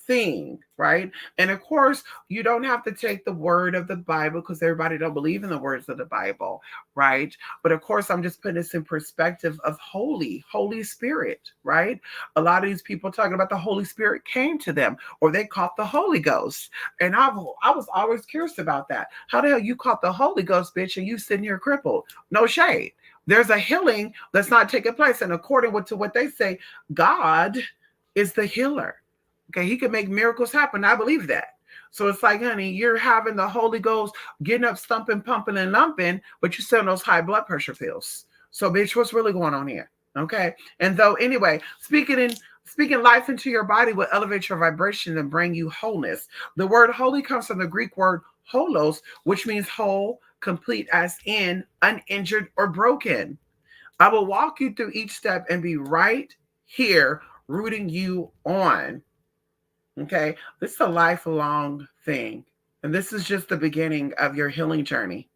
thing, right? And of course, you don't have to take the word of the Bible because everybody don't believe in the words of the Bible, right? But of course, I'm just putting this in perspective of Holy Spirit, right? A lot of these people talking about the Holy Spirit came to them or they caught the Holy Ghost. And I was always curious about that. How the hell you caught the Holy Ghost, bitch, and you sitting here crippled? No shade. There's a healing that's not taking place. And according to what they say, God is the healer. Okay, he can make miracles happen. I believe that. So it's like, honey, you're having the Holy Ghost getting up, stumping, pumping, and lumping, but you're selling those high blood pressure pills. So, bitch, what's really going on here? Okay. And though, anyway, speaking life into your body will elevate your vibration and bring you wholeness. The word holy comes from the Greek word holos, which means whole, complete, as in uninjured or broken. I will walk you through each step and be right here rooting you on. Okay, this is a lifelong thing. And this is just the beginning of your healing journey.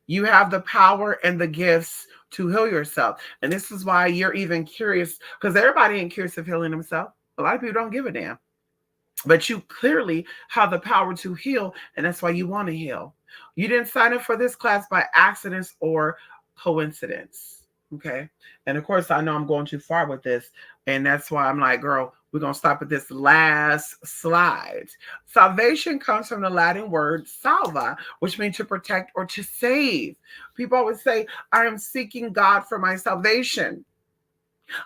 You have the power and the gifts to heal yourself. And this is why you're even curious, because everybody ain't curious of healing themselves. A lot of people don't give a damn. But you clearly have the power to heal, and that's why you want to heal. You didn't sign up for this class by accidents or coincidence. Okay. And of course, I know I'm going too far with this. And that's why I'm like, girl, we're going to stop at this last slide. Salvation comes from the Latin word salva, which means to protect or to save. People always say, I am seeking God for my salvation.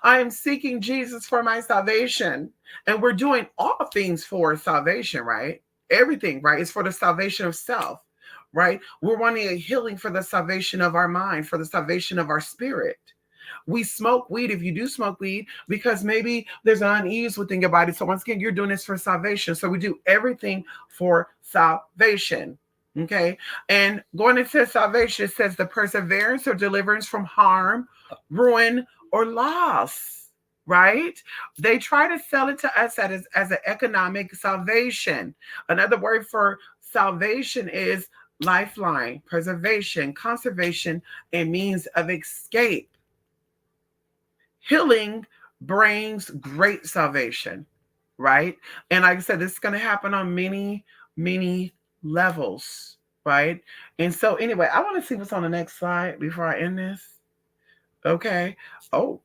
I am seeking Jesus for my salvation. And we're doing all things for salvation, right? Everything, right? It's for the salvation of self, right? We're wanting a healing for the salvation of our mind, for the salvation of our spirit. We smoke weed if you do smoke weed because maybe there's an unease within your body. So once again, you're doing this for salvation. So we do everything for salvation. Okay. And going into salvation, it says the perseverance or deliverance from harm, ruin, or loss. Right? They try to sell it to us as an economic salvation. Another word for salvation is lifeline, preservation, conservation, and means of escape. Healing brings great salvation, right? And like I said, this is going to happen on many, many levels, right? And so, anyway, I want to see what's on the next slide before I end this. Okay. Oh,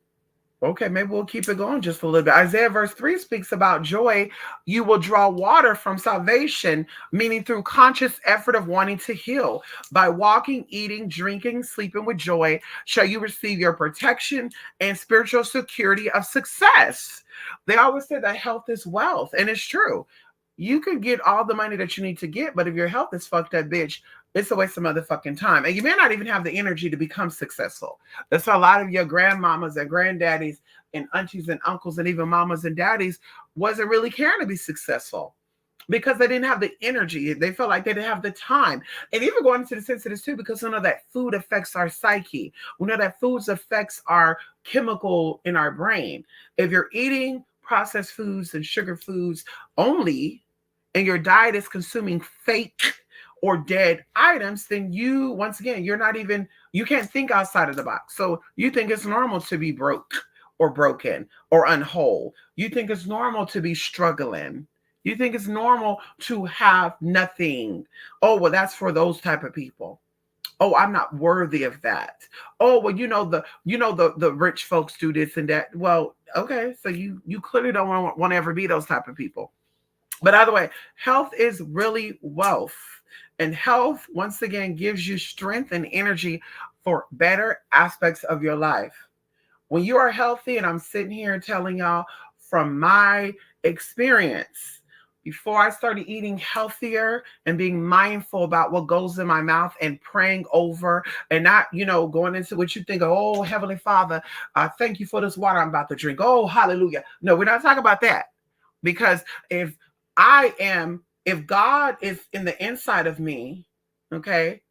okay, maybe we'll keep it going just a little bit. Isaiah verse 3 speaks about joy. You will draw water from salvation, meaning through conscious effort of wanting to heal. By walking, eating, drinking, sleeping with joy, shall you receive your protection and spiritual security of success. They always say that health is wealth, and it's true. You can get all the money that you need to get, but if your health is fucked up, bitch, it's a waste of motherfucking time. And you may not even have the energy to become successful. That's why a lot of your grandmamas and granddaddies and aunties and uncles and even mamas and daddies wasn't really caring to be successful because they didn't have the energy. They felt like they didn't have the time. And even going into the sense of this too, because we know that food affects our psyche. We know that foods affects our chemical in our brain. If you're eating processed foods and sugar foods only, and your diet is consuming fake or dead items, then you, once again, you can't think outside of the box. So you think it's normal to be broke or broken or unwhole. You think it's normal to be struggling. You think it's normal to have nothing. Oh, well, that's for those type of people. Oh, I'm not worthy of that. Oh, well, the rich folks do this and that. Well, okay, so you clearly don't want to ever be those type of people. But either way, health is really wealth. And health, once again, gives you strength and energy for better aspects of your life. When you are healthy, and I'm sitting here telling y'all from my experience, before I started eating healthier and being mindful about what goes in my mouth and praying over and not, going into what you think, oh, Heavenly Father, thank you for this water I'm about to drink. Oh, hallelujah. No, we're not talking about that. Because if God is in the inside of me, okay,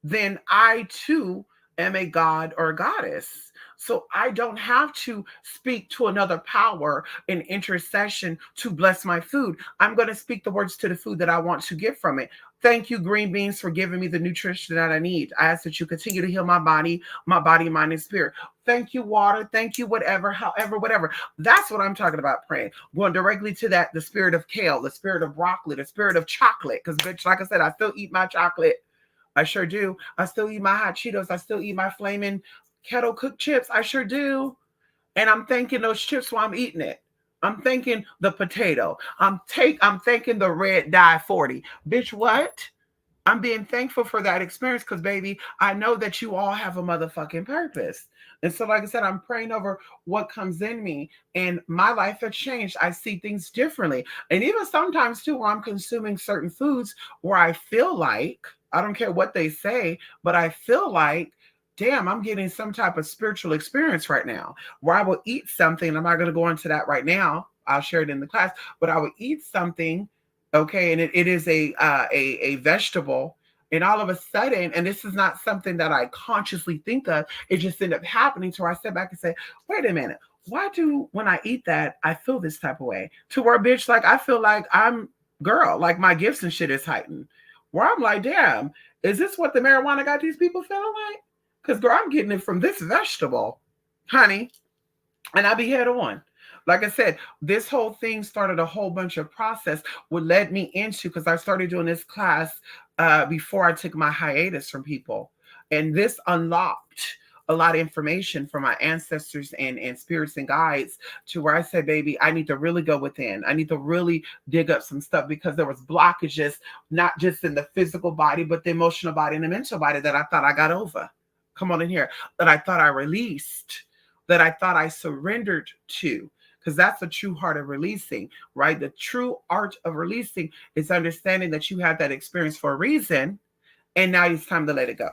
then I too am a god or a goddess. So I don't have to speak to another power in intercession to bless my food. I'm going to speak the words to the food that I want to get from it. Thank you, green beans, for giving me the nutrition that I need. I ask that you continue to heal my body, mind, and spirit. Thank you, water. Thank you, whatever, however, whatever. That's what I'm talking about praying. Going directly to that, the spirit of kale, the spirit of broccoli, the spirit of chocolate. Because, bitch, like I said, I still eat my chocolate. I sure do. I still eat my hot Cheetos. I still eat my flaming kettle cooked chips. I sure do. And I'm thanking those chips while I'm eating it. I'm thanking the potato. I'm thanking the red dye 40. Bitch, what? I'm being thankful for that experience because, baby, I know that you all have a motherfucking purpose. And so, like I said, I'm praying over what comes in me, and my life has changed. I see things differently. And even sometimes, too, where I'm consuming certain foods where I feel like, I don't care what they say, but I feel like, damn, I'm getting some type of spiritual experience right now where I will eat something. I'm not going to go into that right now. I'll share it in the class, but I will eat something. Okay. And it is a vegetable. And all of a sudden, and this is not something that I consciously think of, it just ended up happening to where I step back and say, wait a minute, why do, when I eat that, I feel this type of way? To where, bitch, like, I feel like I'm, girl, like my gifts and shit is heightened. Where I'm like, damn, is this what the marijuana got these people feeling like? Because, girl, I'm getting it from this vegetable, honey. And I be head on. Like I said, this whole thing started a whole bunch of process what led me into, because I started doing this class before I took my hiatus from people. And this unlocked a lot of information from my ancestors and spirits and guides to where I said, baby, I need to really go within. I need to really dig up some stuff because there was blockages, not just in the physical body, but the emotional body and the mental body that I thought I got over. Come on in here. That I thought I released, that I thought I surrendered to. Because that's the true heart of releasing, right? The true art of releasing is understanding that you had that experience for a reason, and now it's time to let it go.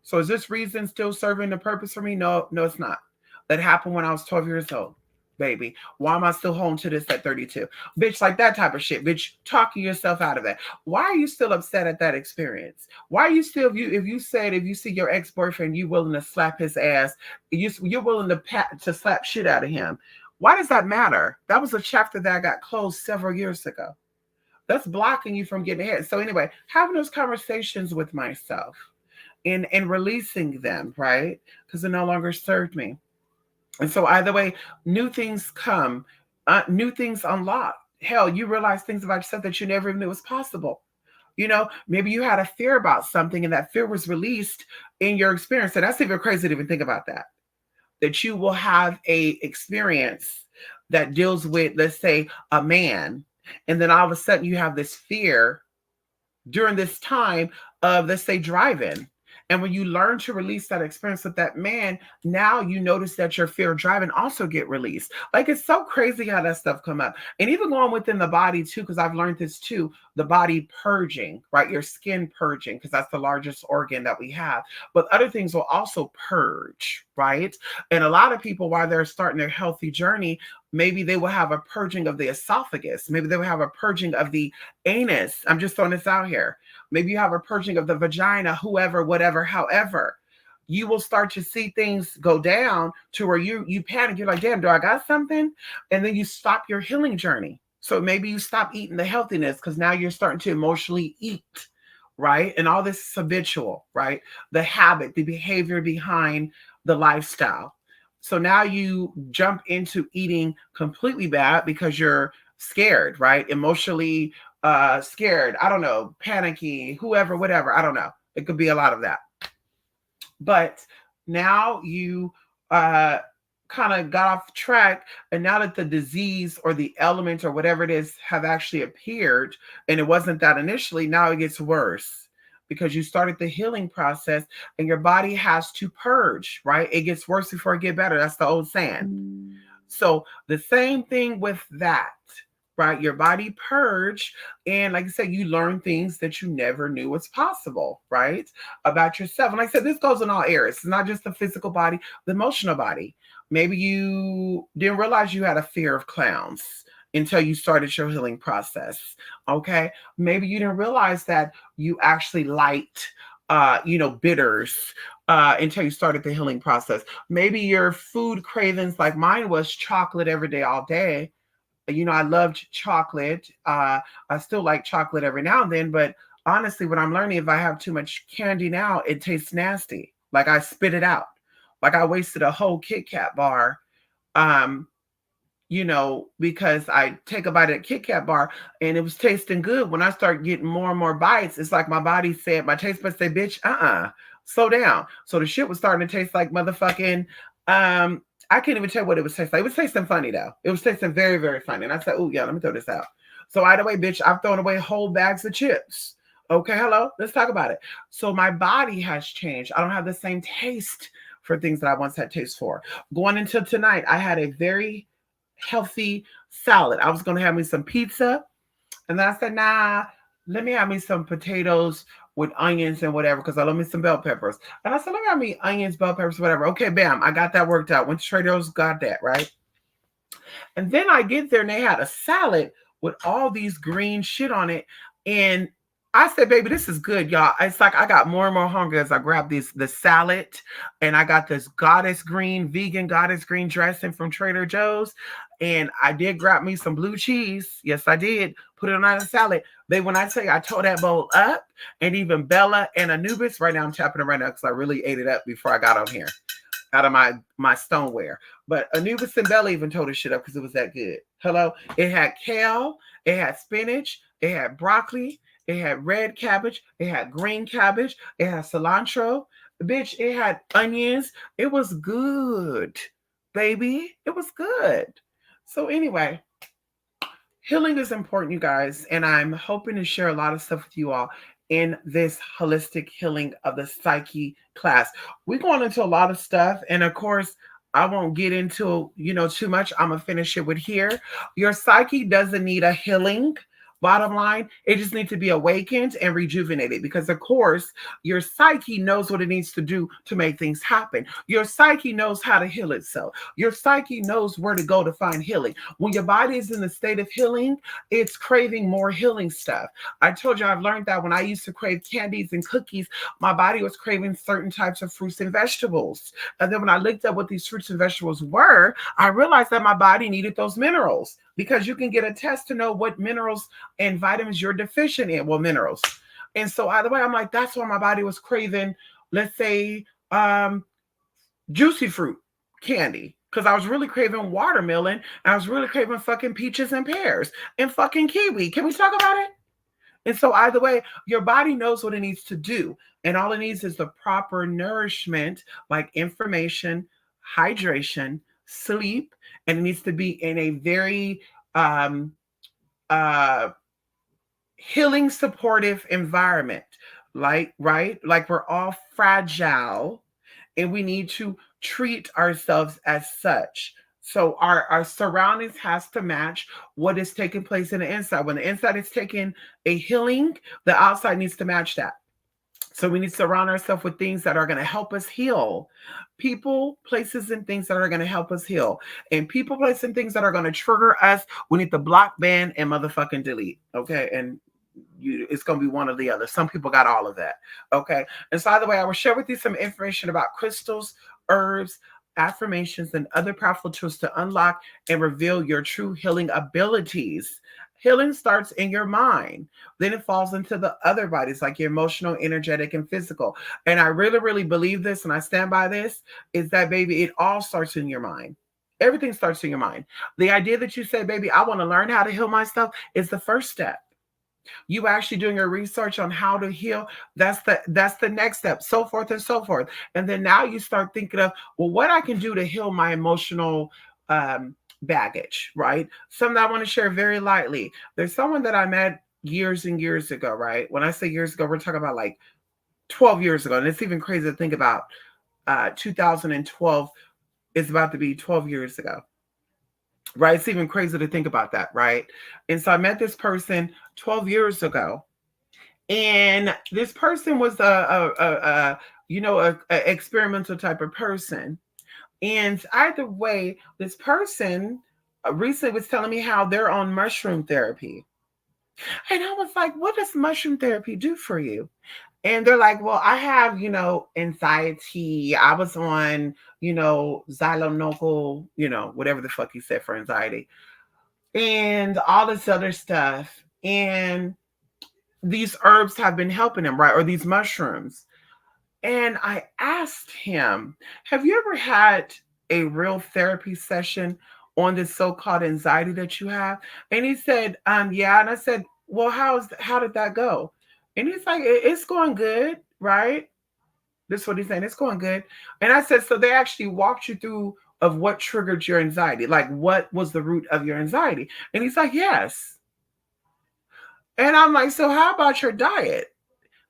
So is this reason still serving the purpose for me? No, no, it's not. That happened when I was 12 years old, baby. Why am I still holding to this at 32? Bitch, like that type of shit. Bitch, talking yourself out of that. Why are you still upset at that experience? Why are you still, if you said, if you see your ex-boyfriend, you willing to slap his ass, you're willing to slap shit out of him. Why does that matter? That was a chapter that I got closed several years ago. That's blocking you from getting ahead. So anyway, having those conversations with myself and releasing them, right? Because it no longer served me. And so either way, new things come, new things unlock. Hell, you realize things about yourself that you never even knew was possible. You know, maybe you had a fear about something and that fear was released in your experience. And that's even crazy to even think about that. That you will have a experience that deals with, let's say, a man, and then all of a sudden you have this fear during this time of, let's say, driving. And when you learn to release that experience with that man, now you notice that your fear of driving also get released. Like, it's so crazy how that stuff come up. And even going within the body too, because I've learned this too, the body purging, right? Your skin purging, because that's the largest organ that we have. But other things will also purge, right? And a lot of people, while they're starting their healthy journey, maybe they will have a purging of the esophagus. Maybe they will have a purging of the anus. I'm just throwing this out here. Maybe you have a purging of the vagina, whoever, whatever, however. You will start to see things go down to where you panic. You're like, damn, do I got something? And then you stop your healing journey. So maybe you stop eating the healthiness because now you're starting to emotionally eat, right? And all this is habitual, right? The habit, the behavior behind the lifestyle. So now you jump into eating completely bad because you're scared, right? Emotionally scared. I don't know, panicky, whoever, whatever. I don't know. It could be a lot of that. But now you kind of got off track, and now that the disease or the element or whatever it is have actually appeared, and it wasn't that initially, now it gets worse because you started the healing process and your body has to purge, right? It gets worse before it get better. That's the old saying. So the same thing with that, right? Your body purge. And like I said, you learn things that you never knew was possible, right? About yourself. And like I said, this goes in all areas. It's not just the physical body, the emotional body. Maybe you didn't realize you had a fear of clowns until you started your healing process. Okay. Maybe you didn't realize that you actually liked bitters until you started the healing process. Maybe your food cravings, like mine was chocolate every day, all day. I loved chocolate. I still like chocolate every now and then, but honestly, what I'm learning, if I have too much candy now, it tastes nasty. Like I spit it out. Like I wasted a whole Kit Kat bar, because I take a bite of Kit Kat bar and it was tasting good. When I start getting more and more bites, it's like my body said, my taste buds say, bitch, slow down. So the shit was starting to taste like motherfucking, I can't even tell what it was tasting like. It was tasting funny though. It was tasting very, very funny. And I said, oh yeah, let me throw this out. So either way, bitch, I've thrown away whole bags of chips. Okay, hello, let's talk about it. So my body has changed. I don't have the same taste for things that I once had taste for. Going into tonight, I had a very healthy salad. I was going to have me some pizza. And then I said, nah, let me have me some potatoes with onions and whatever, because I love me some bell peppers. And I said, let me have me onions, bell peppers, whatever. Okay, bam, I got that worked out. Went to Trader Joe's, got that, right? And then I get there and they had a salad with all these green shit on it. And I said, baby, this is good, y'all. It's like I got more and more hungry as I grabbed the salad, and I got this vegan goddess green dressing from Trader Joe's. And I did grab me some blue cheese. Yes, I did. Put it on a salad. When I tell you, I tore that bowl up, and even Bella and Anubis, right now I'm tapping it right now because I really ate it up before I got on here out of my stoneware. But Anubis and Bella even tore the shit up because it was that good. Hello? It had kale, it had spinach, it had broccoli, It had red cabbage. It had green cabbage. It had cilantro. Bitch, it had onions. It was good, baby. It was good. So, anyway, healing is important, you guys. And I'm hoping to share a lot of stuff with you all in this holistic healing of the psyche class. We're going into a lot of stuff. And of course, I won't get into, too much. I'm going to finish it with here. Your psyche doesn't need a healing. Bottom line, it just needs to be awakened and rejuvenated because, of course, your psyche knows what it needs to do to make things happen. Your psyche knows how to heal itself. Your psyche knows where to go to find healing. When your body is in the state of healing, it's craving more healing stuff. I told you I've learned that when I used to crave candies and cookies, my body was craving certain types of fruits and vegetables. And then when I looked at what these fruits and vegetables were, I realized that my body needed those minerals because you can get a test to know what minerals and vitamins you're deficient in. Well, minerals. And so either way, I'm like, that's why my body was craving, let's say, juicy fruit candy. Because I was really craving watermelon. And I was really craving fucking peaches and pears and fucking kiwi. Can we talk about it? And so either way, your body knows what it needs to do. And all it needs is the proper nourishment, like information, hydration, sleep, and it needs to be in a very uh healing supportive environment, like, right, like we're all fragile and we need to treat ourselves as such. So our surroundings has to match what is taking place in the inside. When the inside is taking a healing, the outside needs to match that. So we need to surround ourselves with things that are going to help us heal. People, places, and things that are going to help us heal. And people, places, and things that are going to trigger us, we need to block, ban, and motherfucking delete. Okay. And it's going to be one or the other. Some people got all of that. Okay. And so either way, I will share with you some information about crystals, herbs, affirmations, and other powerful tools to unlock and reveal your true healing abilities. Healing starts in your mind. Then it falls into the other bodies, like your emotional, energetic, and physical. And I really, really believe this, and I stand by this, is that, baby, it all starts in your mind. Everything starts in your mind. The idea that you say, baby, I want to learn how to heal myself is the first step. You actually doing your research on how to heal, that's the next step, so forth and so forth. And then now you start thinking of, well, what I can do to heal my emotional baggage, right? Something I want to share very lightly. There's someone that I met years and years ago, right? When I say years ago, we're talking about like 12 years ago. And it's even crazy to think about 2012 is about to be 12 years ago. Right? It's even crazy to think about that, right? And so I met this person 12 years ago. And this person was a experimental type of person. And either way, this person recently was telling me how they're on mushroom therapy. And I was like, what does mushroom therapy do for you? And they're like, well, I have, anxiety. I was on, Xylonocal, whatever the fuck you said for anxiety and all this other stuff. And these herbs have been helping him, right? Or these mushrooms. And I asked him, have you ever had a real therapy session on this so-called anxiety that you have? And he said, yeah. And I said, well, how did that go? And he's like, it's going good, right? This is what he's saying. It's going good. And I said, so they actually walked you through of what triggered your anxiety? Like, what was the root of your anxiety? And he's like, yes. And I'm like, so how about your diet?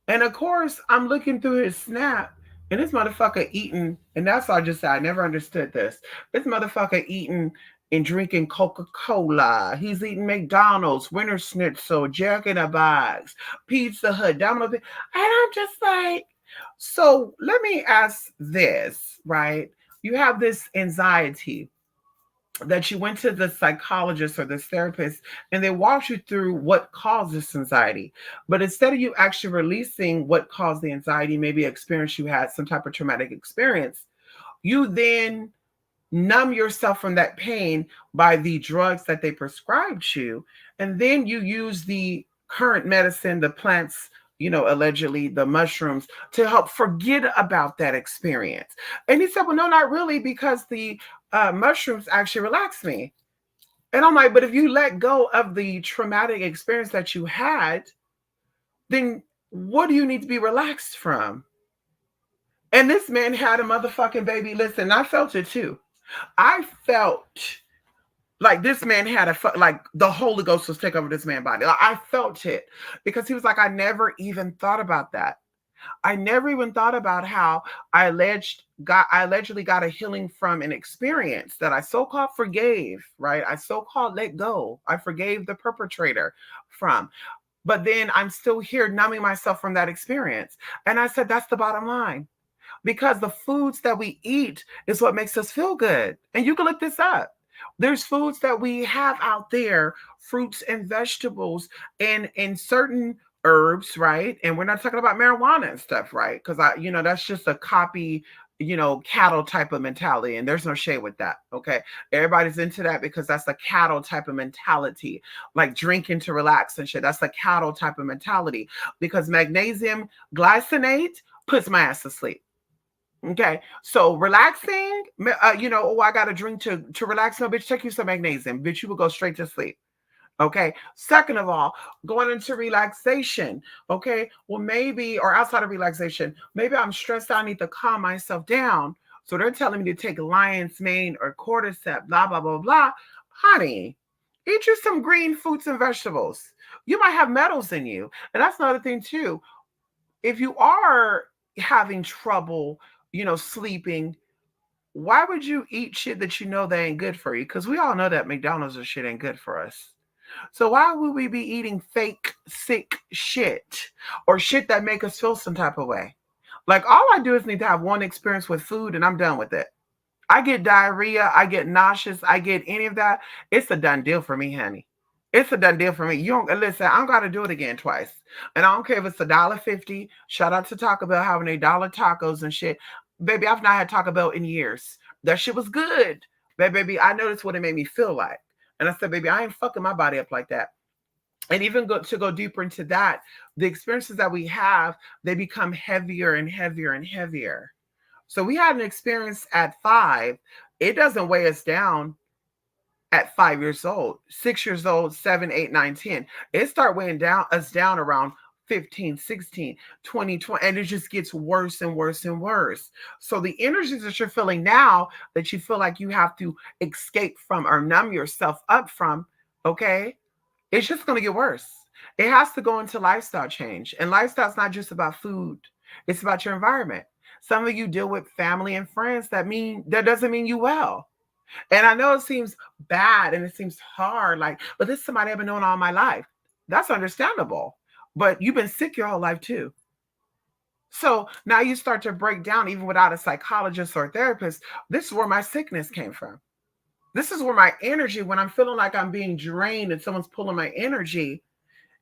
And of course, I'm looking through his snap, and this motherfucker eating, and that's all I just said. I never understood this. This motherfucker eating and drinking Coca-Cola. He's eating McDonald's, Winter Schnitzel, Jack in the Box, Pizza Hut, Domino's. And I'm just like, so let me ask this, right? You have this anxiety that you went to the psychologist or this therapist and they walked you through what caused this anxiety. But instead of you actually releasing what caused the anxiety, maybe experience you had some type of traumatic experience, you then numb yourself from that pain by the drugs that they prescribed you. And then you use the current medicine, the plants, allegedly the mushrooms, to help forget about that experience. And he said, well, no, not really, because the mushrooms actually relax me. And I'm like, but if you let go of the traumatic experience that you had, then what do you need to be relaxed from? And this man had a motherfucking baby. Listen, I felt it too. I felt like this man had like the Holy Ghost was taking over this man's body. Like, I felt it because he was like, I never even thought about that. I never even thought about how I allegedly got a healing from an experience that I so-called forgave, right? I so-called let go. I forgave the perpetrator from. But then I'm still here numbing myself from that experience. And I said, that's the bottom line. Because the foods that we eat is what makes us feel good. And you can look this up. There's foods that we have out there, fruits and vegetables, and certain herbs, right? And we're not talking about marijuana and stuff, right? Because that's just a copy, cattle type of mentality. And there's no shade with that. Okay. Everybody's into that because that's a cattle type of mentality, like drinking to relax and shit. That's the cattle type of mentality because magnesium glycinate puts my ass to sleep. Okay, so relaxing, I got a drink to relax. No, bitch, take you some magnesium, bitch. You will go straight to sleep. Okay. Second of all, going into relaxation. Okay, well maybe or outside of relaxation, maybe I'm stressed out. I need to calm myself down. So they're telling me to take lion's mane or cordyceps. Blah blah blah blah. Honey, eat you some green fruits and vegetables. You might have metals in you, and that's another thing too. If you are having trouble sleeping, why would you eat shit that you know they ain't good for you? Because we all know that McDonald's or shit ain't good for us. So why would we be eating fake sick shit or shit that make us feel some type of way? Like all I do is need to have one experience with food and I'm done with it. I get diarrhea, I get nauseous, I get any of that. It's a done deal for me, honey. It's a done deal for me. You don't listen. I don't got to do it again twice, and I don't care if it's $1.50. Shout out to Taco Bell having $1 tacos and shit. Baby, I've not had Taco Bell in years. That shit was good, but baby, I noticed what it made me feel like, and I said, baby, I ain't fucking my body up like that. And even to go deeper into that, the experiences that we have, they become heavier and heavier and heavier. So we had an experience at 5. It doesn't weigh us down at 5 years old, 6 years old, 7, 8, 9, 10. It start weighing us down around 15, 16, 20, 20, and it just gets worse and worse and worse. So the energies that you're feeling now that you feel like you have to escape from or numb yourself up from, okay, it's just going to get worse. It has to go into lifestyle change. And lifestyle's not just about food. It's about your environment. Some of you deal with family and friends that doesn't mean you well. And I know it seems bad and it seems hard, but this is somebody I've been knowing all my life. That's understandable. But you've been sick your whole life too. So now you start to break down even without a psychologist or a therapist. This is where my sickness came from. This is where my energy, when I'm feeling like I'm being drained and someone's pulling my energy,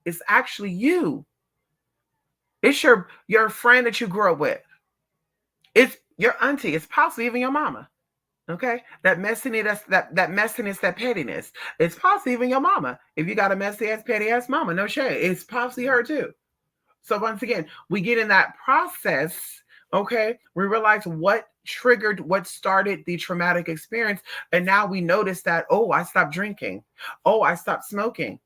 it's actually you. It's your friend that you grew up with. It's your auntie. It's possibly even your mama. Okay, that messiness, that messiness, that pettiness. It's possibly even your mama. If you got a messy ass, petty ass mama, no shade. It's possibly her too. So once again, we get in that process. Okay, we realize what started the traumatic experience, and now we notice that I stopped drinking. Oh, I stopped smoking.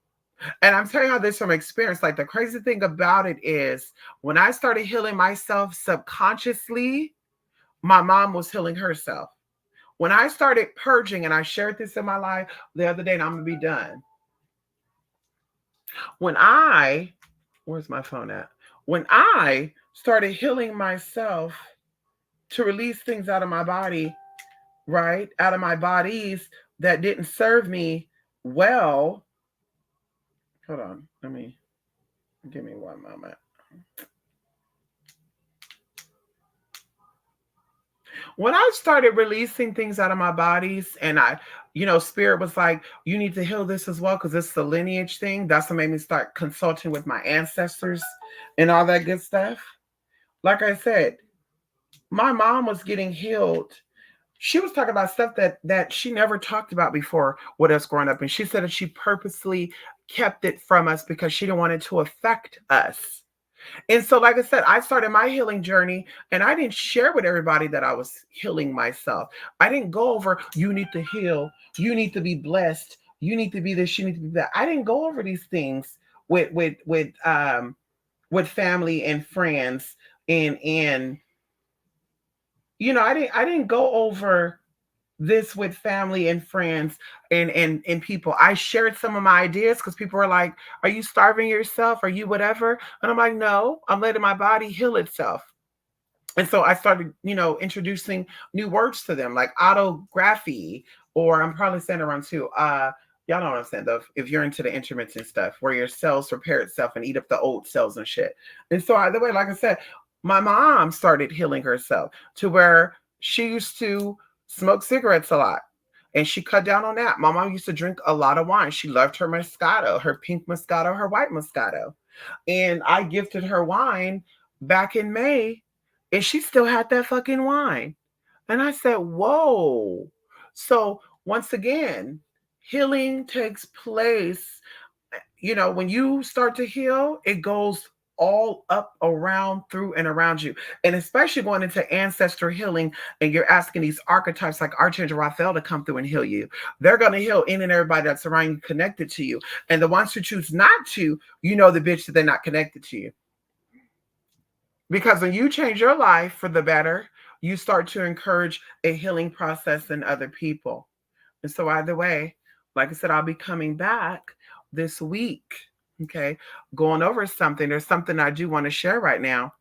And I'm telling you this from experience. Like the crazy thing about it is, when I started healing myself subconsciously, my mom was healing herself. When I started purging, and I shared this in my life the other day, and I'm going to be done. Where's my phone at? When I started healing myself to release things out of my body, right? Out of my bodies that didn't serve me well. Hold on. Give me one moment. When I started releasing things out of my bodies and spirit was like, you need to heal this as well because it's the lineage thing. That's what made me start consulting with my ancestors and all that good stuff. Like I said, my mom was getting healed. She was talking about stuff that she never talked about before with us growing up. And she said that she purposely kept it from us because she didn't want it to affect us. And so, like I said, I started my healing journey and I didn't share with everybody that I was healing myself. I didn't go over, you need to heal, you need to be blessed, you need to be this, you need to be that. I didn't go over these things with with family and friends, and I didn't go over this with family and friends and people. I shared some of my ideas because people were like, "Are you starving yourself? Are you whatever?" And I'm like, "No, I'm letting my body heal itself." And so I started, introducing new words to them like autography, or I'm probably saying it wrong too. Y'all know what I'm saying though. If you're into the intermittent stuff, where your cells repair itself and eat up the old cells and shit. And so either way, like I said, my mom started healing herself to where she used to smoke cigarettes a lot. And she cut down on that. My mom used to drink a lot of wine. She loved her Moscato, her pink Moscato, her white Moscato. And I gifted her wine back in May, and she still had that fucking wine. And I said, whoa. So once again, healing takes place. When you start to heal, it goes all up, around, through, and around you. And especially going into ancestral healing, and you're asking these archetypes like Archangel Raphael to come through and heal you. They're going to heal in and everybody that's around you, connected to you. And the ones who choose not to, the bitch that they're not connected to you. Because when you change your life for the better, you start to encourage a healing process in other people. And so either way, like I said, I'll be coming back this week, okay, going over something. There's something I do want to share right now,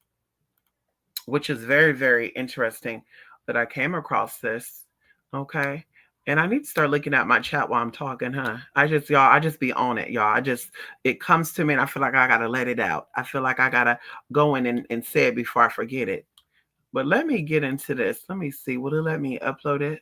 which is very, very interesting that I came across this, okay? And I need to start looking at my chat while I'm talking, huh? I just be on it, y'all. It comes to me and I feel like I got to let it out. I feel like I got to go in and say it before I forget it. But let me get into this. Let me see. Will it let me upload it?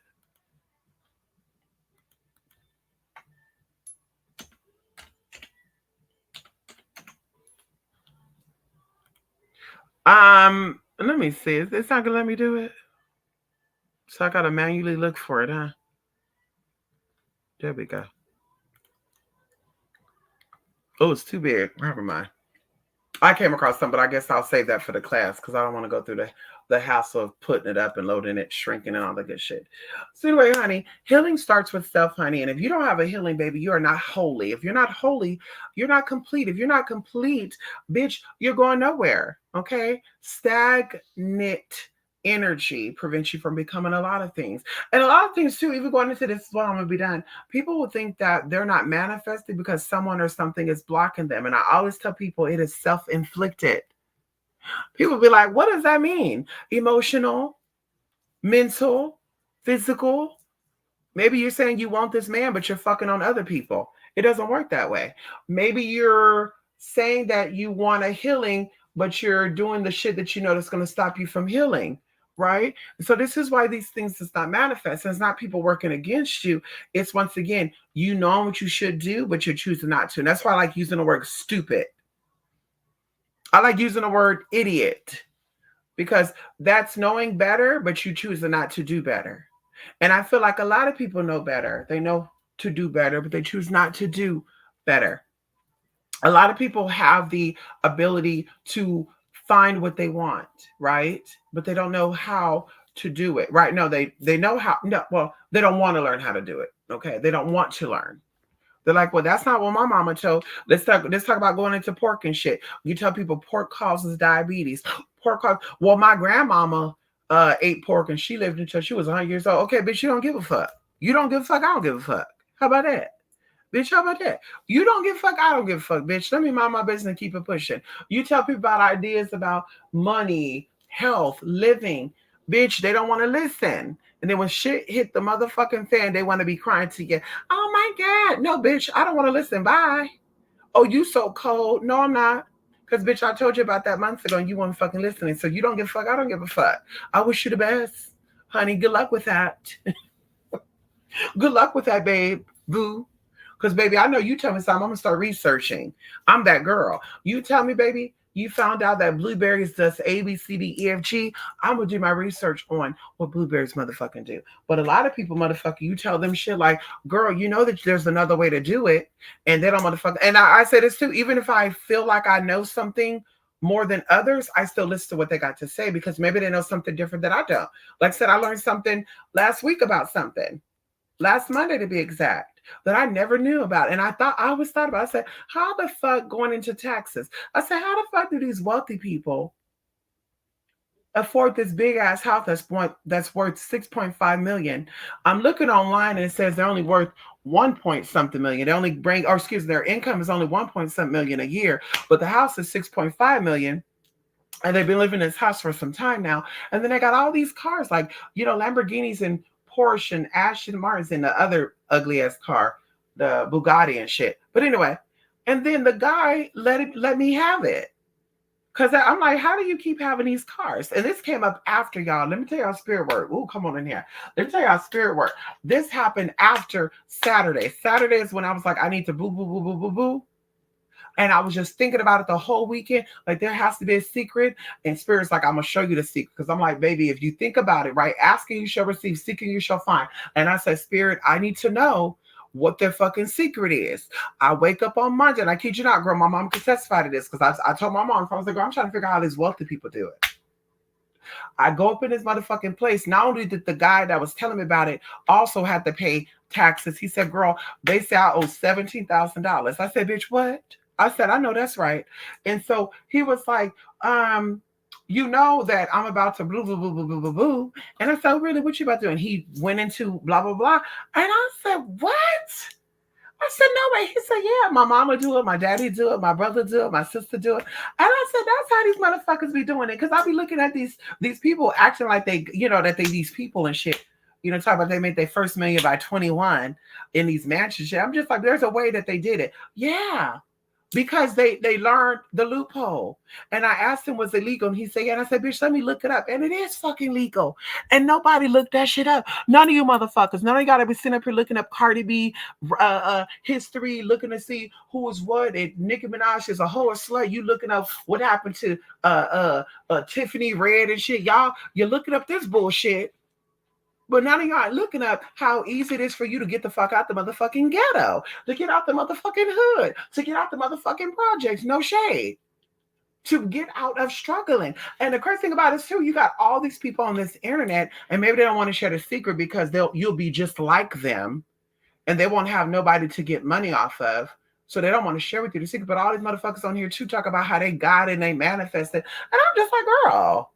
Let me see. It's not gonna let me do it. So I gotta manually look for it, huh? There we go. Oh, it's too big. Never mind. I came across some, but I guess I'll save that for the class because I don't want to go through the hassle of putting it up and loading it, shrinking, and all the good shit. So anyway, honey, healing starts with self, honey. And if you don't have a healing, baby, you are not holy. If you're not holy, you're not complete. If you're not complete, bitch, you're going nowhere. Okay? Stagnant energy prevents you from becoming a lot of things. And a lot of things too, even going into this, well, I'm gonna be done. People will think that they're not manifesting because someone or something is blocking them. And I always tell people it is self-inflicted. People be like, what does that mean? Emotional, mental, physical. Maybe you're saying you want this man, but you're fucking on other people. It doesn't work that way. Maybe you're saying that you want a healing, but you're doing the shit that that's going to stop you from healing. Right? So this is why these things does not manifest. It's not people working against you. It's once again, you know what you should do, but you're choosing not to. And that's why I like using the word stupid. I like using the word idiot because that's knowing better, but you choose not to do better. And I feel like a lot of people know better. They know to do better, but they choose not to do better. A lot of people have the ability to find what they want, right? But they don't know how to do it, right? No, they know how. No, well, they don't want to learn how to do it. Okay, they don't want to learn. They're like, well, that's not what my mama told. Let's talk about going into pork and shit. You tell people pork causes diabetes. Pork causes. Well, my grandmama ate pork and she lived until she was 100 years old. Okay, bitch, you don't give a fuck. You don't give a fuck. I don't give a fuck. How about that? Bitch, how about that? You don't give a fuck. I don't give a fuck, bitch. Let me mind my business and keep it pushing. You tell people about ideas about money, health, living. Bitch, they don't want to listen. And then when shit hit the motherfucking fan, they want to be crying to you. Oh my God. No, bitch, I don't want to listen. Bye. Oh, you so cold. No, I'm not. Because, bitch, I told you about that months ago and you weren't fucking listening. So you don't give a fuck. I don't give a fuck. I wish you the best. Honey, good luck with that. Good luck with that, babe. Boo. Because, baby, I know you tell me something, I'm going to start researching. I'm that girl. You tell me, baby, you found out that blueberries does A, B, C, D, E, F, G. I'm going to do my research on what blueberries motherfucking do. But a lot of people, motherfucker, you tell them shit like, girl, you know that there's another way to do it. And they don't motherfucker. And I say this too, even if I feel like I know something more than others, I still listen to what they got to say because maybe they know something different that I don't. Like I said, I learned something last week about something. Last Monday to be exact. that I never knew about. And I always thought about, I said, how the fuck going into taxes? I said, how the fuck do these wealthy people afford this big ass house that's worth 6.5 million? I'm looking online and it says they're only worth 1 point something million. They only bring, or excuse me, their income is only 1 point something million a year, but the house is 6.5 million. And they've been living in this house for some time now. And then they got all these cars, like, Lamborghinis and Porsche and Aston Martins and the other ugly ass car, the Bugatti and shit. But anyway, and then the guy let me have it. Cause I'm like, how do you keep having these cars? And this came up after, y'all. Let me tell y'all spirit work. Ooh, come on in here. Let me tell y'all spirit work. This happened after Saturday. Saturday is when I was like, I need to boo, boo, boo, boo, boo, boo. And I was just thinking about it the whole weekend. Like, there has to be a secret. And Spirit's like, I'm going to show you the secret. Because I'm like, baby, if you think about it, right? Asking you shall receive, seeking you shall find. And I said, Spirit, I need to know what their fucking secret is. I wake up on Monday, and I kid you not, girl, my mom can testify to this. Because I told my mom, I was like, girl, I'm trying to figure out how these wealthy people do it. I go up in this motherfucking place. Not only did the guy that was telling me about it also had to pay taxes. He said, girl, they say I owe $17,000. I said, bitch, what? I said, I know that's right. And so he was like, you know that I'm about to blah, blah, blah, blah, blah, blah, blah. And I said, really, what you about to do? And he went into blah, blah, blah. And I said, what? I said, no way. He said, yeah, my mama do it, my daddy do it, my brother do it, my sister do it. And I said, that's how these motherfuckers be doing it. Because I be looking at these people acting like they, that they these people and shit. Talk about they made their first million by 21 in these mansions. Shit. I'm just like, there's a way that they did it. Yeah. Because they learned the loophole. And I asked him, was it legal? And he said, yeah. And I said, bitch, let me look it up. And it is fucking legal. And nobody looked that shit up. None of you motherfuckers. None of you got to be sitting up here looking up Cardi B history, looking to see who was what. And Nicki Minaj is a whole slut. You looking up what happened to Tiffany Red and shit. Y'all, you're looking up this bullshit. But now you aren't looking up how easy it is for you to get the fuck out the motherfucking ghetto, to get out the motherfucking hood, to get out the motherfucking projects, no shade, to get out of struggling. And the crazy thing about it is too, you got all these people on this internet, and maybe they don't want to share the secret because you'll be just like them, and they won't have nobody to get money off of. So they don't want to share with you the secret. But all these motherfuckers on here too talk about how they got it and they manifested. And I'm just like, girl,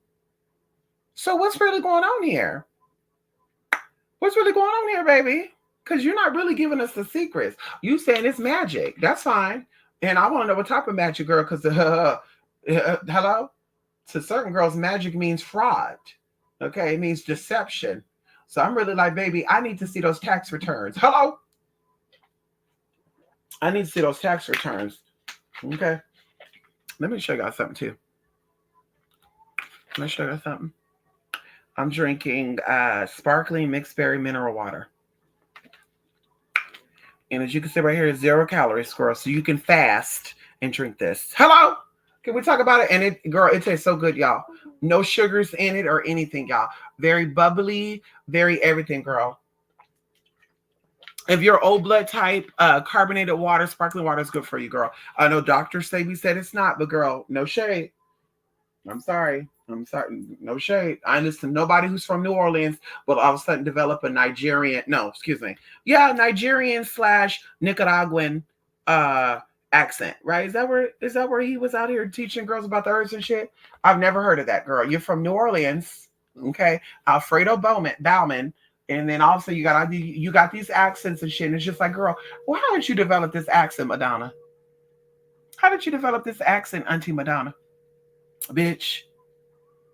so what's really going on here? What's really going on here, baby? Because you're not really giving us the secrets. You saying it's magic. That's fine. And I want to know what type of magic, girl, because hello? To certain girls, magic means fraud. Okay? It means deception. So I'm really like, baby, I need to see those tax returns. Hello? I need to see those tax returns. Okay? Let me show you guys something, too. Let me show you guys something. I'm drinking sparkling mixed berry mineral water. And as you can see right here, it's 0 calories, girl. So you can fast and drink this. Hello? Can we talk about it? And it tastes so good, y'all. No sugars in it or anything, y'all. Very bubbly, very everything, girl. If you're old blood type, carbonated water, sparkling water is good for you, girl. I know doctors say we said it's not, but girl, no shade. I'm sorry. No shade. I listen to nobody who's from New Orleans, but all of a sudden develop a Nigerian / Nicaraguan accent, right? Is that where he was out here teaching girls about the herbs and shit? I've never heard of that, girl. You're from New Orleans, okay? Alfredo Bauman, and then also you got these accents and shit. And it's just like, girl, well, how did you develop this accent, Madonna? How did you develop this accent, Auntie Madonna? Bitch.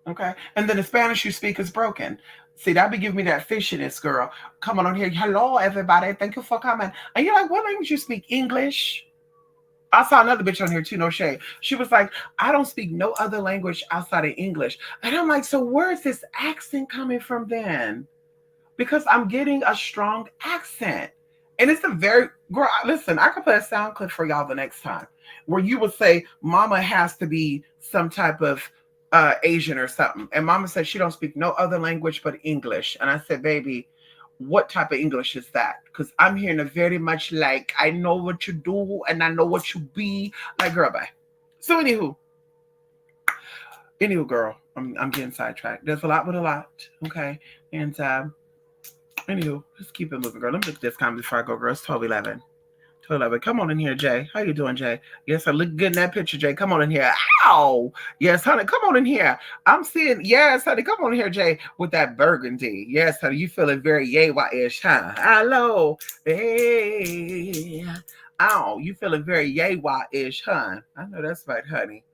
Okay. And then the Spanish you speak is broken. See, that be giving me that fishiness, girl. Coming on here. Hello, everybody. Thank you for coming. And you're like, what language you speak? English? I saw another bitch on here too, no shade. She was like, I don't speak no other language outside of English. And I'm like, so where's this accent coming from then? Because I'm getting a strong accent. And it's girl, listen, I could play a sound clip for y'all the next time where you would say, mama has to be some type of Asian or something. And mama said she don't speak no other language but English. And I said, baby, what type of English is that? Because I'm hearing a very much like, I know what you do and I know what you be. Like, girl, bye. So anywho, girl, I'm getting sidetracked. There's a lot with a lot. Okay. And Anywho, let's keep it moving, girl. Let me look at this time before I go, girl. It's 12:11. 12:11. Come on in here, Jay. How you doing, Jay? Yes, I look good in that picture, Jay. Come on in here. Ow! Yes, honey. Come on in here. I'm seeing. Yes, honey. Come on in here, Jay, with that burgundy. Yes, honey. You feeling very yay-ish, huh? Hello. Hey. Ow. You feeling very yay-ish, huh? I know that's right, honey.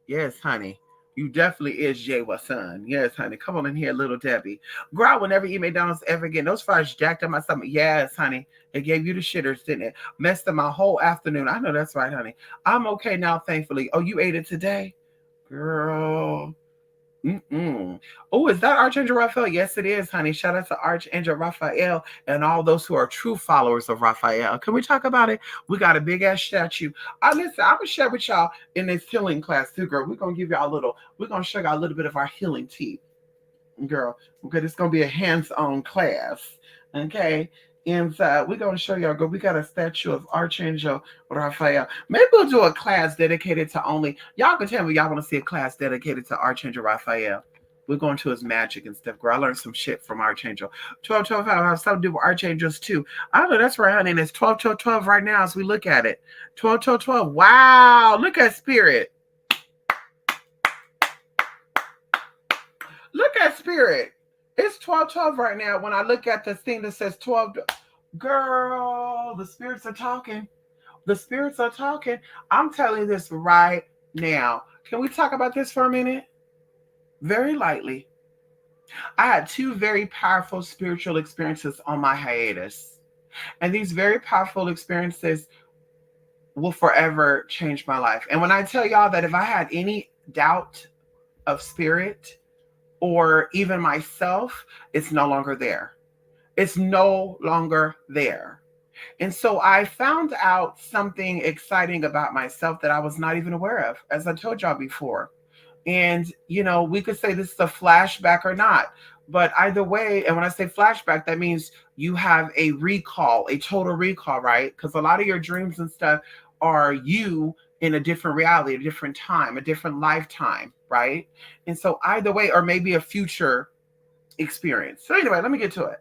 Yes, honey. You definitely is Jay's son. Yes, honey. Come on in here, little Debbie. Girl, I will never eat McDonald's ever again. Those fries jacked up my stomach. Yes, honey. It gave you the shitters, didn't it? Messed up my whole afternoon. I know that's right, honey. I'm okay now, thankfully. Oh, you ate it today? Girl. Mm-mm. Oh, is that Archangel Raphael? Yes, it is, honey. Shout out to Archangel Raphael and all those who are true followers of Raphael. Can we talk about it? We got a big ass statue. Listen, I'm gonna share with y'all in this healing class too, girl. We're gonna give y'all a little, we're gonna show y'all a little bit of our healing tea, girl. Okay, it's gonna be a hands-on class. Okay. And we're gonna show y'all. Girl, we got a statue of Archangel Raphael. Maybe we'll do a class dedicated to only y'all. Can tell me y'all want to see a class dedicated to Archangel Raphael. We're going to his magic and stuff. Girl, I learned some shit from Archangel. 12, 12, 5. I have something to do with Archangels too. I know that's right, honey. And it's 12, 12, 12 right now as we look at it. 12, 12, 12. Wow. Look at Spirit. Look at Spirit. It's 12, 12 right now. When I look at this thing that says 12, girl, the spirits are talking. The spirits are talking. I'm telling you this right now. Can we talk about this for a minute? Very lightly. I had two very powerful spiritual experiences on my hiatus. And these very powerful experiences will forever change my life. And when I tell y'all that if I had any doubt of spirit or even myself, it's no longer there. It's no longer there. And so I found out something exciting about myself that I was not even aware of, as I told y'all before. And, we could say this is a flashback or not. But either way, and when I say flashback, that means you have a recall, a total recall, right? Because a lot of your dreams and stuff are you in a different reality, a different time, a different lifetime, right? And so either way, or maybe a future experience. So anyway, let me get to it.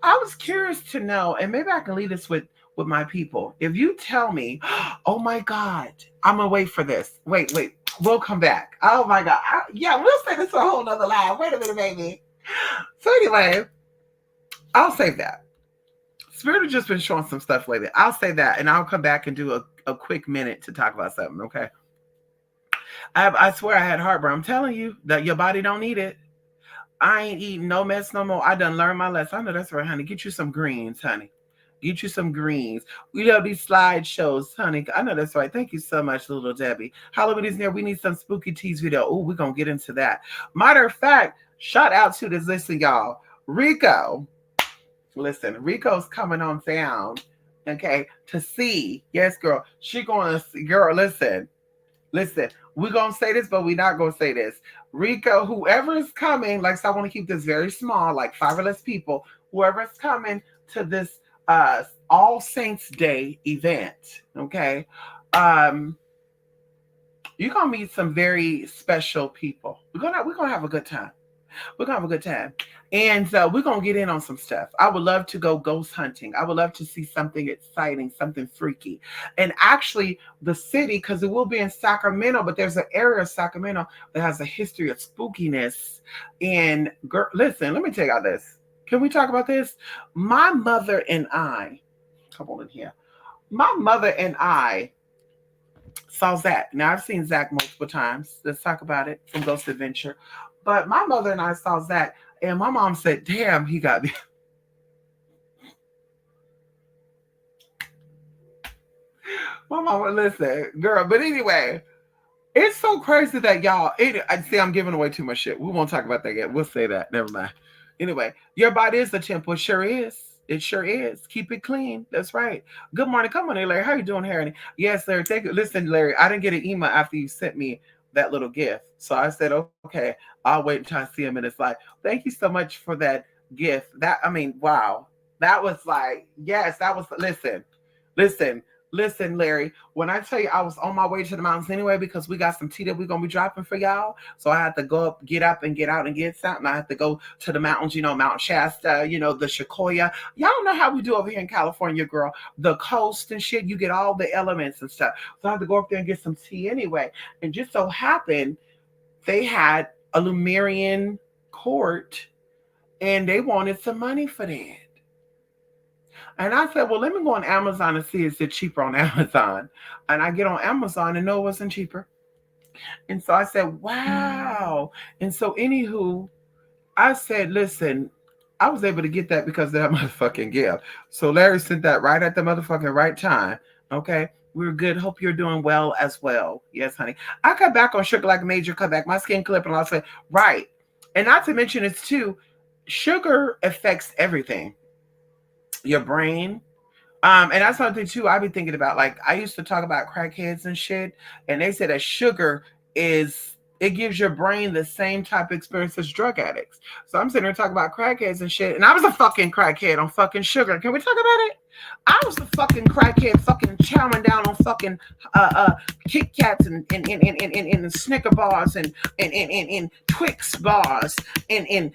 I was curious to know, and maybe I can leave this with my people. If you tell me, oh my God, I'm gonna wait for this. Wait, we'll come back. Oh my God. Yeah, we'll say this for a whole nother live. Wait a minute, baby. So anyway, I'll save that. Spirit has just been showing some stuff lately. I'll say that, and I'll come back and do a quick minute to talk about something, okay? I swear I had heartburn. I'm telling you that your body don't need it. I ain't eating no mess no more. I done learned my lesson. I know that's right, honey. Get you some greens, honey. Get you some greens. We love these slideshows, honey. I know that's right. Thank you so much, little Debbie. Halloween is near. We need some spooky teas video. Oh, we're going to get into that. Matter of fact, shout out to this. Listen, y'all. Rico. Listen, Rico's coming on down, okay, to see. Yes, girl. She going to see. Girl, listen. We're going to say this, but we're not going to say this. Rico, whoever is coming, like, so I want to keep this very small, like 5 or less people, whoever is coming to this All Saints Day event, okay, you're going to meet some very special people. We're gonna have a good time. We're going to have a good time. And we're going to get in on some stuff. I would love to go ghost hunting. I would love to see something exciting, something freaky. And actually, the city, because it will be in Sacramento, but there's an area of Sacramento that has a history of spookiness. And girl, listen, let me tell y'all this. Can we talk about this? My mother and I, come on in here. My mother and I saw Zach. Now, I've seen Zach multiple times. Let's talk about it from Ghost Adventure. But my mother and I saw Zach, and my mom said, damn, he got me. My mom would listen, girl. But anyway, it's so crazy that y'all, I see I'm giving away too much shit. We won't talk about that yet. We'll say that. Never mind. Anyway, your body is the temple. It sure is. It sure is. Keep it clean. That's right. Good morning. Come on in, Larry. How you doing, Harry? Yes, Larry. Thank you. Listen, Larry, I didn't get an email after you sent me that little gift. So I said, okay, I'll wait until I see him in his life. Thank you so much for that gift. Wow. That was like, yes, that was, listen. Listen, Larry, when I tell you I was on my way to the mountains anyway because we got some tea that we're gonna be dropping for y'all. So I had to go up and get out and get something. I had to go to the mountains, Mount Shasta, the Sequoia. Y'all know how we do over here in California, girl. The coast and shit, you get all the elements and stuff. So I had to go up there and get some tea anyway. And just so happened they had a Lumerian court and they wanted some money for that. And I said, well, let me go on Amazon and see is it cheaper on Amazon. And I get on Amazon and no, it wasn't cheaper. And so I said, wow. And so, anywho, I said, listen, I was able to get that because of that motherfucking gift. So Larry sent that right at the motherfucking right time. Okay. We're good. Hope you're doing well as well. Yes, honey. I cut back on sugar like a major cutback. My skin clip and I said, right. And not to mention it's too, sugar affects everything. Your brain. And that's something too I've been thinking about. Like I used to talk about crackheads and shit, and they said that sugar it gives your brain the same type of experience as drug addicts. So I'm sitting here talking about crackheads and shit, and I was a fucking crackhead on fucking sugar. Can we talk about it? I was a fucking crackhead, fucking chowing down on fucking Kit Kats and Snicker bars and Twix bars and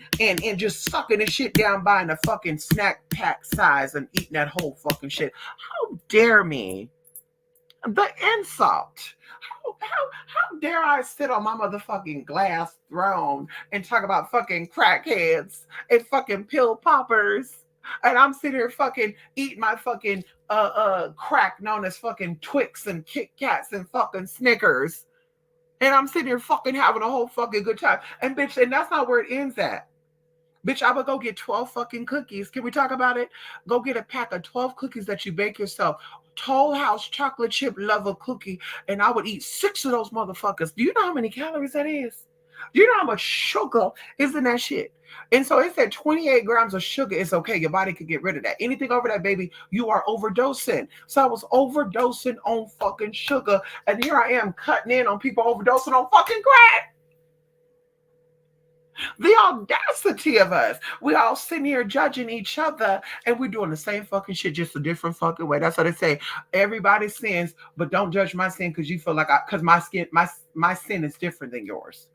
just sucking the shit down, buying a fucking snack pack size and eating that whole fucking shit. How dare me? The insult. How dare I sit on my motherfucking glass throne and talk about fucking crackheads and fucking pill poppers? And I'm sitting here fucking eating my fucking crack known as fucking Twix and Kit Kats and fucking Snickers. And I'm sitting here fucking having a whole fucking good time. And bitch, and that's not where it ends at. Bitch, I would go get 12 fucking cookies. Can we talk about it? Go get a pack of 12 cookies that you bake yourself. Toll House chocolate chip lover cookie. And I would eat 6 of those motherfuckers. Do you know how many calories that is? Do you know how much sugar is in that shit? And so it said 28 grams of sugar is okay. Your body could get rid of that. Anything over that, baby, you are overdosing. So I was overdosing on fucking sugar. And here I am cutting in on people overdosing on fucking crack. The audacity of us. We all sitting here judging each other and we're doing the same fucking shit, just a different fucking way. That's what they say. Everybody sins, but don't judge my sin because you feel like because my sin is different than yours.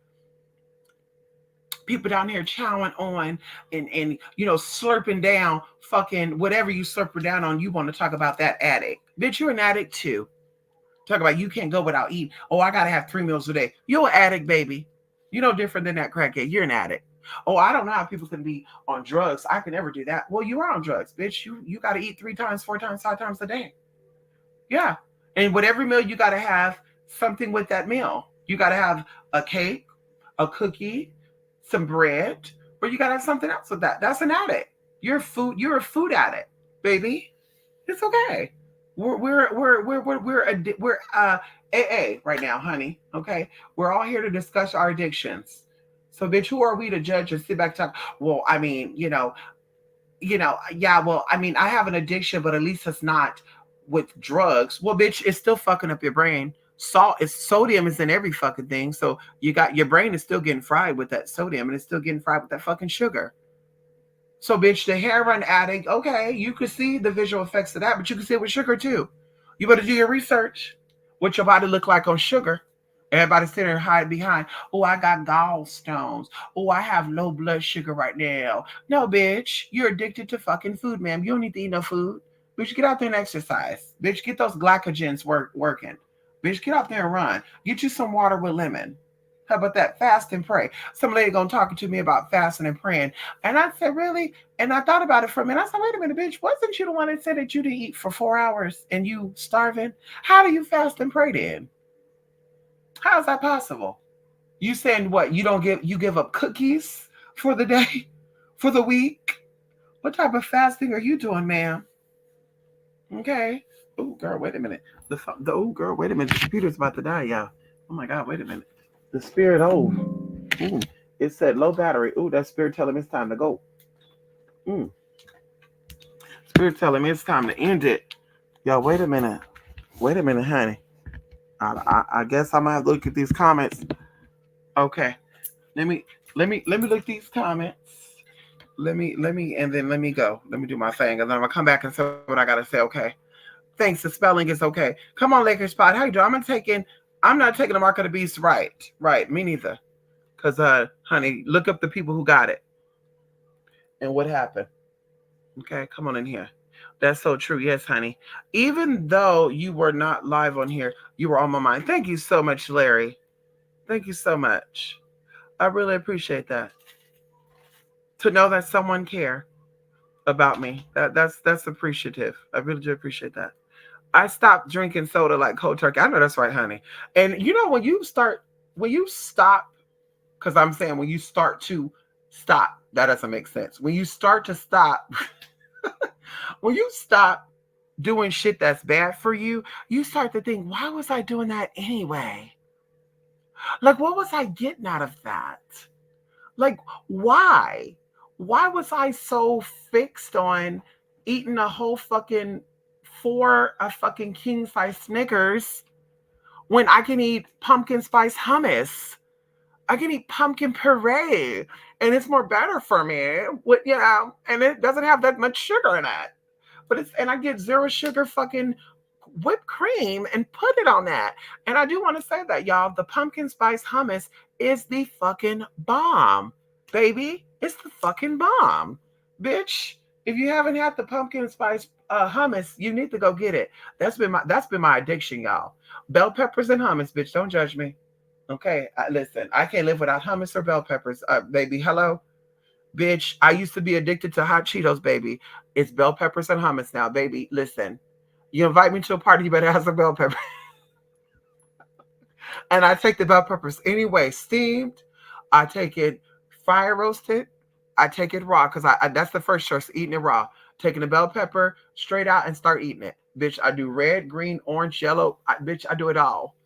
People down here chowing on and slurping down fucking whatever you slurping down on. You want to talk about that addict. Bitch, you're an addict too. Talk about you can't go without eating. Oh, I gotta have 3 meals a day. You're an addict, baby. You're no different than that crackhead. You're an addict. Oh, I don't know how people can be on drugs. I can never do that. Well, you are on drugs, bitch. You got to eat 3 times, 4 times, 5 times a day. Yeah. And with every meal, you got to have something with that meal. You got to have a cake, a cookie, some bread, or you got to have something else with that. That's an addict. You're a food addict, baby. It's okay. We're AA right now, honey. Okay, we're all here to discuss our addictions. So, bitch, who are we to judge and sit back and talk? Well, I mean, yeah. Well, I mean, I have an addiction, but at least it's not with drugs. Well, bitch, it's still fucking up your brain. Sodium is in every fucking thing. So your brain is still getting fried with that sodium, and it's still getting fried with that fucking sugar. So, bitch, the heroin addict, okay, you could see the visual effects of that, but you can see it with sugar too. You better do your research. What your body look like on sugar. Everybody sitting there hiding behind, oh, I got gallstones. Oh, I have low blood sugar right now. No, bitch, you're addicted to fucking food, ma'am. You don't need to eat no food. Bitch, get out there and exercise. Bitch, get those glycogens working. Bitch, get out there and run. Get you some water with lemon. How about that? Fast and pray. Some lady gonna talking to me about fasting and praying. And I said, really? And I thought about it for a minute. I said, wait a minute, bitch. Wasn't you the one that said that you didn't eat for 4 hours and you starving? How do you fast and pray then? How is that possible? You saying what? You give up cookies for the day, for the week? What type of fasting are you doing, ma'am? Okay. Oh, girl, wait a minute. Girl, wait a minute. The computer's about to die, y'all. Oh my God, wait a minute. The spirit, it said low battery. Ooh, that spirit telling me it's time to go. Spirit telling me it's time to end it. Y'all, wait a minute. Wait a minute, honey. I guess I'm gonna have to look at these comments. Okay. Let me look at these comments. Let me and then let me go. Let me do my thing. And then I'm gonna come back and say what I gotta say, okay? Thanks. The spelling is okay. Come on, Lakers Pod. How you doing? I'm not taking the mark of the beast right. Right. Me neither. Because, honey, look up the people who got it and what happened. Okay, come on in here. That's so true. Yes, honey. Even though you were not live on here, you were on my mind. Thank you so much, Larry. Thank you so much. I really appreciate that. To know that someone care about me. That's appreciative. I really do appreciate that. I stopped drinking soda like cold turkey. I know that's right, honey. And you know when you stop, because I'm saying when you start to stop, that doesn't make sense. When you start to stop, when you stop doing shit that's bad for you, you start to think, why was I doing that anyway? Like, what was I getting out of that? Like, why? Why was I so fixed on eating a whole fucking four a fucking king size Snickers when I can eat pumpkin spice hummus? I can eat pumpkin puree, and it's more better for me. With and it doesn't have that much sugar in it. But I get zero sugar fucking whipped cream and put it on that. And I do want to say that, y'all, the pumpkin spice hummus is the fucking bomb, baby. It's the fucking bomb, bitch. If you haven't had the pumpkin spice hummus, you need to go get it. That's been my addiction, y'all. Bell peppers and hummus, bitch. Don't judge me. Okay, listen. I can't live without hummus or bell peppers, baby. Hello, bitch. I used to be addicted to hot Cheetos, baby. It's bell peppers and hummus now, baby. Listen, you invite me to a party, you better have some bell peppers. And I take the bell peppers anyway, steamed. I take it fire roasted. I take it raw because I that's the first choice, eating it raw. Taking the bell pepper straight out and start eating it. Bitch, I do red, green, orange, yellow. Bitch, I do it all.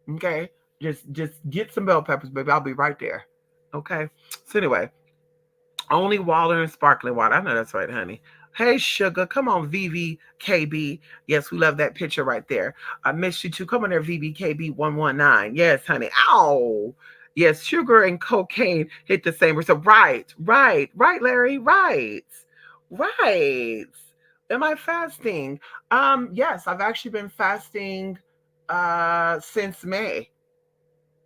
Okay? Just get some bell peppers, baby. I'll be right there. Okay? So anyway, only water and sparkling water. I know that's right, honey. Hey, sugar. Come on, VVKB. Yes, we love that picture right there. I miss you too. Come on there, VVKB119. Yes, honey. Ow. Yes, sugar and cocaine hit the same. So right, Larry. Right. Am I fasting? Yes, I've actually been fasting since May.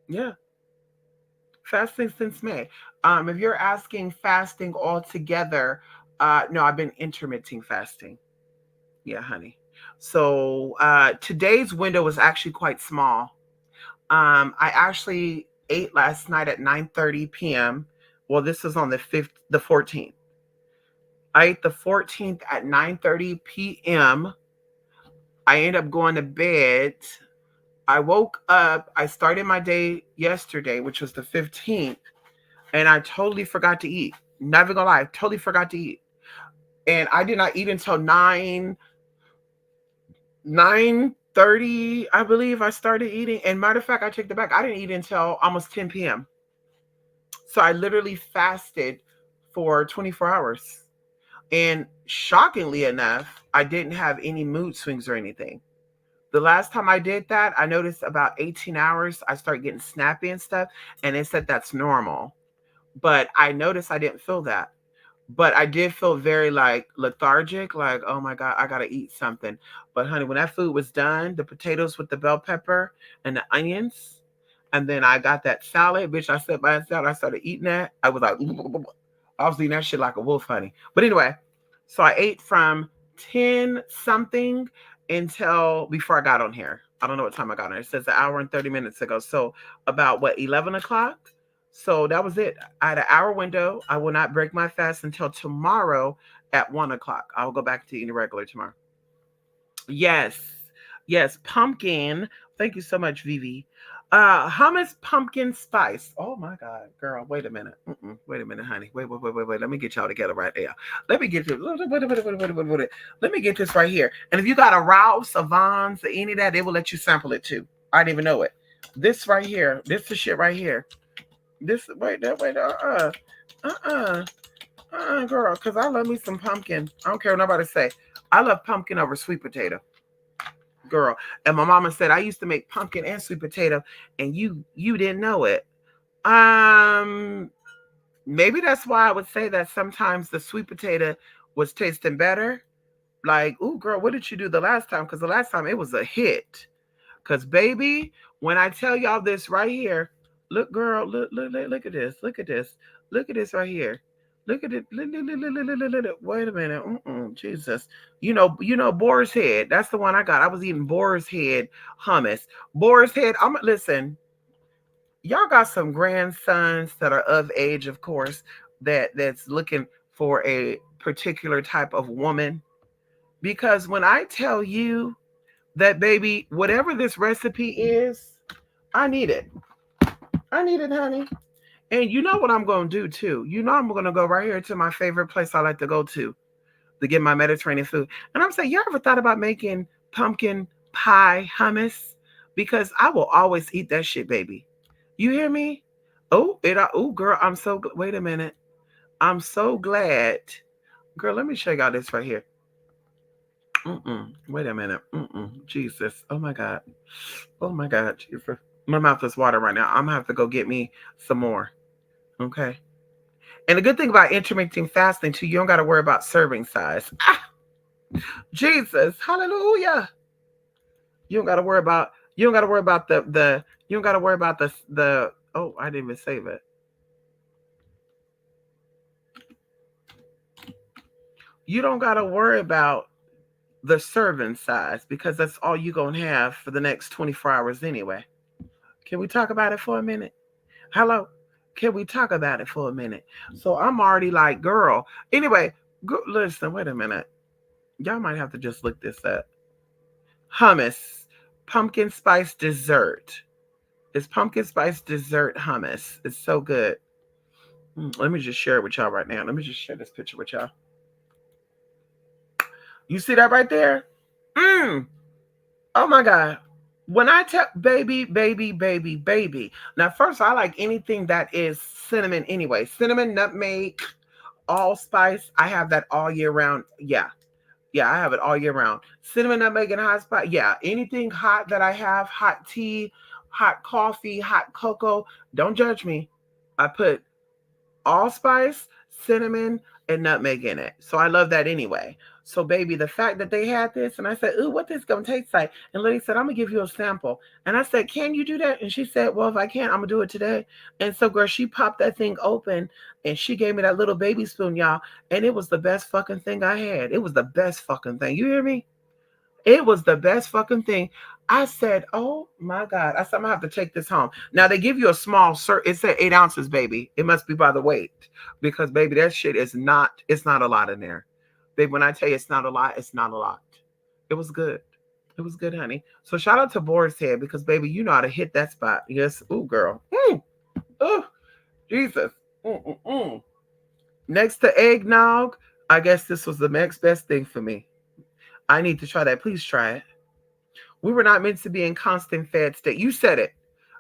Yeah, fasting since May. If you're asking fasting altogether, no, I've been intermittent fasting. Yeah, honey. So today's window was actually quite small. I actually ate last night at 9:30 p.m. Well, this is on the 14th. I ate the 14th at 9:30 p.m. I ended up going to bed. I woke up. I started my day yesterday, which was the 15th, and I totally forgot to eat. Never gonna lie, totally forgot to eat. And I did not eat until 9:30, I believe I started eating. And matter of fact, I take the back. I didn't eat until almost 10 p.m. So I literally fasted for 24 hours. And shockingly enough, I didn't have any mood swings or anything. The last time I did that, I noticed about 18 hours, I start getting snappy and stuff. And it said that's normal. But I noticed I didn't feel that. But I did feel very like lethargic, like, oh my God, I gotta eat something. But honey, when that food was done, the potatoes with the bell pepper and the onions, and then I got that salad, bitch. I sat by salad, I started eating that. I was like, I was eating that shit like a wolf, honey. But anyway, so I ate from 10 something until before I got on here. I don't know what time I got on here. It says an hour and 30 minutes ago. So about what, 11 o'clock? So that was it. I had an hour window. I will not break my fast until tomorrow at 1 o'clock. I will go back to eating regular tomorrow. Yes. Yes. Pumpkin. Thank you so much, Vivi. Hummus pumpkin spice. Oh my God, girl. Wait a minute. Wait a minute, honey. Wait. Let me get y'all together right there. Let me get this. Let me get this right here. And if you got a Rouse, a Vons, or any of that, they will let you sample it too. I didn't even know it. This right here. This is the shit right here. This girl, because I love me some pumpkin. I don't care what nobody say. I love pumpkin over sweet potato, girl. And my mama said I used to make pumpkin and sweet potato, and you didn't know it. Um, Maybe that's why I would say that sometimes the sweet potato was tasting better. Like, ooh, girl, what did you do the last time? Because the last time it was a hit. Because, baby, when I tell y'all this right here, look, girl, look at this. Look at this. Look at this right here. Look at it. Wait a minute. Jesus. Boar's Head. That's the one I got. I was eating Boar's Head hummus. Boar's Head. Listen. Y'all got some grandsons that are of age, of course, that's looking for a particular type of woman. Because when I tell you that, baby, whatever this recipe is, I need it. I need it, honey. And you know what I'm going to do too? You know I'm going to go right here to my favorite place I like to go to get my Mediterranean food. And I'm saying, you ever thought about making pumpkin pie hummus? Because I will always eat that shit, baby. You hear me? Oh, girl, wait a minute. I'm so glad. Girl, let me show y'all this right here. Wait a minute. Jesus. Oh my God. Oh my God. Jesus. My mouth is watering right now. I'm gonna have to go get me some more. Okay. And the good thing about intermittent fasting too, you don't got to worry about serving size. Jesus, hallelujah. You don't got to worry about. You don't got to worry about the. You don't got to worry about the. Oh, I didn't even save it. You don't got to worry about the serving size because that's all you're going to have for the next 24 hours anyway. Can we talk about it for a minute? Hello? Can we talk about it for a minute? So I'm already like, girl. Anyway, listen, wait a minute. Y'all might have to just look this up. Hummus, pumpkin spice dessert. It's pumpkin spice dessert hummus. It's so good. Let me just share it with y'all right now. Let me just share this picture with y'all. You see that right there? Oh my God. When I tell baby. Now, first, I like anything that is cinnamon anyway. Cinnamon, nutmeg, allspice. I have that all year round. Yeah. Yeah, I have it all year round. Cinnamon, nutmeg, and hot spice. Yeah, anything hot that I have, hot tea, hot coffee, hot cocoa. Don't judge me. I put allspice, cinnamon, and nutmeg in it. So I love that anyway. So, baby, the fact that they had this, and I said, ooh, what this gonna taste like? And Liddy said, I'm gonna give you a sample. And I said, can you do that? And she said, well, if I can, I'm gonna do it today. And so, girl, she popped that thing open and she gave me that little baby spoon, y'all. And it was the best fucking thing I had. It was the best fucking thing. You hear me? It was the best fucking thing. I said, oh my God. I said, I'm gonna have to take this home. Now they give you a small it said 8 ounces, baby. It must be by the weight. Because baby, that shit it's not a lot in there. Baby, when I tell you it's not a lot, it's not a lot. It was good. It was good, honey. So shout out to Boar's Head because baby, you know how to hit that spot. Yes. Ooh, girl. Oh, Jesus. Mm. Next to eggnog, I guess this was the next best thing for me. I need to try that. Please try it. We were not meant to be in constant fed state. You said it.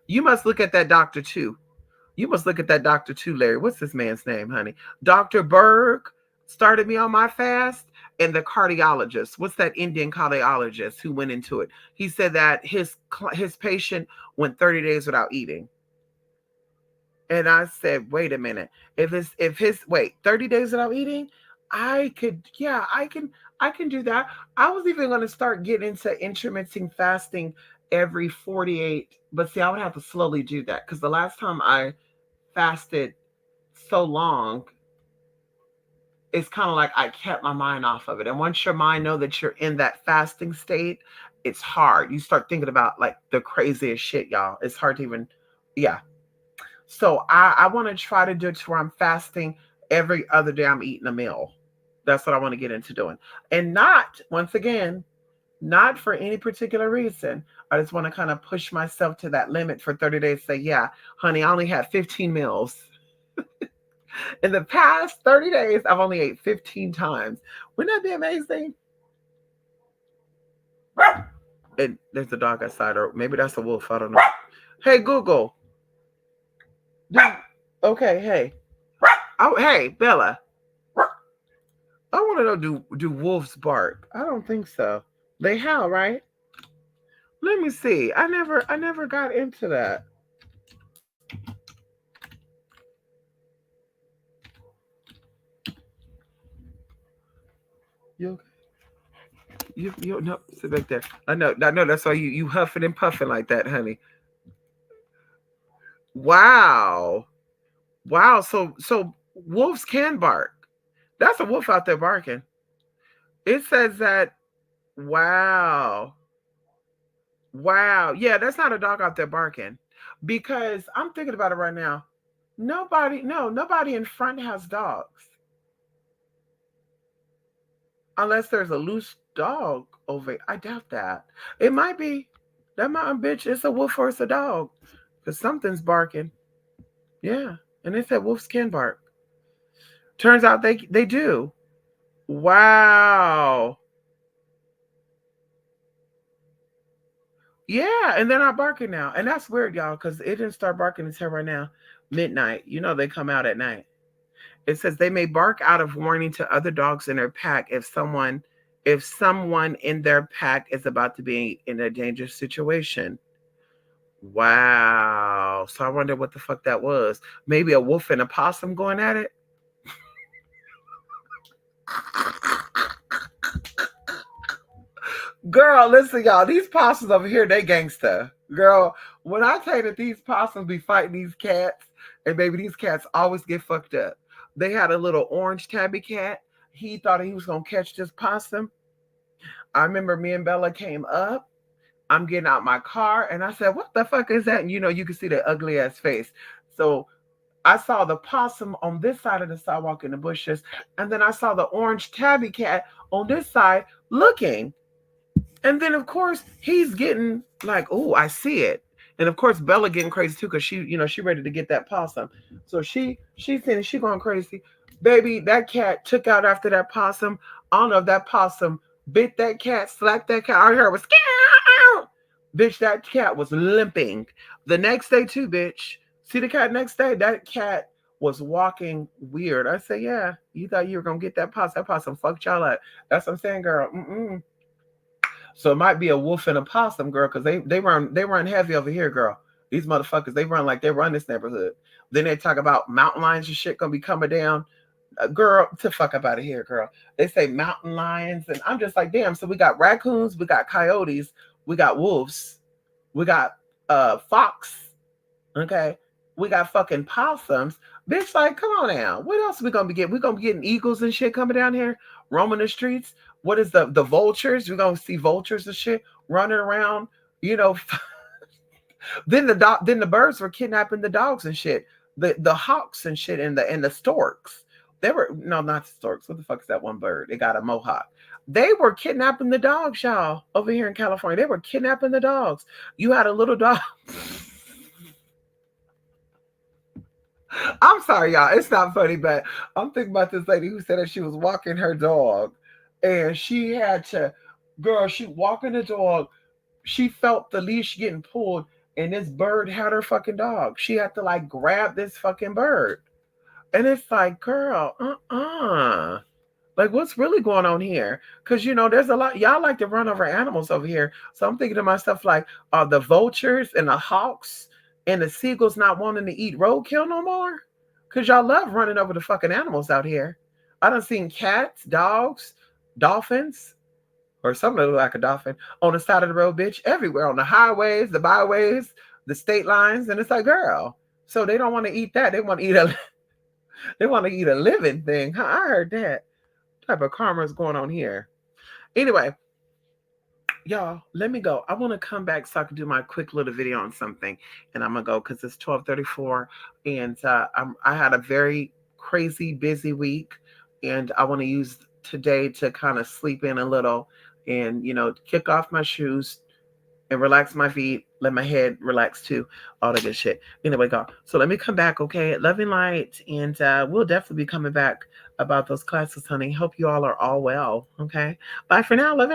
You must look at that doctor too. You must look at that doctor too, Larry. What's this man's name, honey? Dr. Berg started me on my fast, and the cardiologist. What's that Indian cardiologist who went into it? He said that his patient went 30 days without eating. And I said, wait a minute. If his wait 30 days without eating, I can do that. I was even going to start getting into intermittent fasting every 48, but see, I would have to slowly do that because the last time I fasted so long, it's kind of like I kept my mind off of it. And once your mind know that you're in that fasting state, it's hard. You start thinking about like the craziest shit, y'all. It's hard to even, yeah. So I want to try to do it to where I'm fasting every other day. I'm eating a meal. That's what I want to get into doing. And not, once again, not for any particular reason. I just want to kind of push myself to that limit for 30 days. Say, yeah, honey, I only had 15 meals. In the past 30 days, I've only ate 15 times. Wouldn't that be amazing? And there's a dog outside, or maybe that's a wolf. I don't know. Hey, Google. Okay, hey. Oh, hey, Bella. I want to know, do wolves bark? I don't think so. They howl, right? Let me see. I never got into that. You okay? You no, sit back there. I know. That's why you huffing and puffing like that, honey. Wow, wow. So wolves can bark. That's a wolf out there barking. It says that. Wow, wow. Yeah, that's not a dog out there barking. Because I'm thinking about it right now. Nobody in front has dogs unless there's a loose dog over. I doubt that. It might be that mountain bitch. It's a wolf or it's a dog because something's barking. Yeah, and they said wolves can bark. Turns out they do. Wow. Yeah, and they're not barking now, and that's weird, y'all, because it didn't start barking until right now, midnight. You know they come out at night. It says they may bark out of warning to other dogs in their pack if someone in their pack is about to be in a dangerous situation. Wow. So I wonder what the fuck that was. Maybe a wolf and a possum going at it? Girl, listen, y'all. These possums over here, they gangsta. Girl, when I tell you that these possums be fighting these cats, and baby, these cats always get fucked up. They had a little orange tabby cat. He thought he was gonna catch this possum. I remember me and Bella came up. I'm getting out my car, and I said, "What the fuck is that?" And you can see the ugly ass face. So I saw the possum on this side of the sidewalk in the bushes, and then I saw the orange tabby cat on this side looking. And then of course he's getting like, oh, I see it. And of course Bella getting crazy too, because she ready to get that possum. So she's saying she going crazy. Baby, that cat took out after that possum. I don't know if that possum bit that cat, slapped that cat. All I heard was scout. Bitch, that cat was limping. The next day too, bitch. See the cat next day? That cat was walking weird. I say, yeah, you thought you were gonna get that possum. That possum fucked y'all up. That's what I'm saying, girl. Mm-mm. So it might be a wolf and a possum, girl, because they run heavy over here, girl. These motherfuckers, they run like they run this neighborhood. Then they talk about mountain lions and shit gonna be coming down. Girl, to fuck up out of here, girl. They say mountain lions, and I'm just like, damn. So we got raccoons, we got coyotes, we got wolves, we got fox. Okay, we got fucking possums. Bitch, like, come on now. What else we gonna be getting? We gonna be getting eagles and shit coming down here, roaming the streets. What is the vultures? We're gonna see vultures and shit running around. You know, then the birds were kidnapping the dogs and shit. The hawks and shit and the storks. They were no, not the storks. What the fuck is that one bird? They got a mohawk. They were kidnapping the dogs, y'all, over here in California. They were kidnapping the dogs. You had a little dog. I'm sorry, y'all. It's not funny, but I'm thinking about this lady who said that she was walking her dog and she had to, girl, she walking the dog. She felt the leash getting pulled and this bird had her fucking dog. She had to like grab this fucking bird. And it's like, girl, like, what's really going on here? Because, there's a lot. Y'all like to run over animals over here. So I'm thinking to myself, like, are the vultures and the hawks and the seagulls not wanting to eat roadkill no more? Because y'all love running over the fucking animals out here. I done seen cats, dogs, dolphins, or something that look like a dolphin on the side of the road, bitch, everywhere, on the highways, the byways, the state lines. And it's like, girl, so they don't want to eat that. They want to eat a living thing. Huh? I heard that type of karma is going on here. Anyway, y'all, let me go. I want to come back so I can do my quick little video on something, and I'm gonna go because it's 12:34, and I had a very crazy busy week, and I want to use today to kind of sleep in a little, and kick off my shoes and relax my feet, let my head relax too, all the good shit. Anyway, go. So let me come back, okay? Love and light, and we'll definitely be coming back about those classes, honey. Hope you all are all well, okay? Bye for now. Love and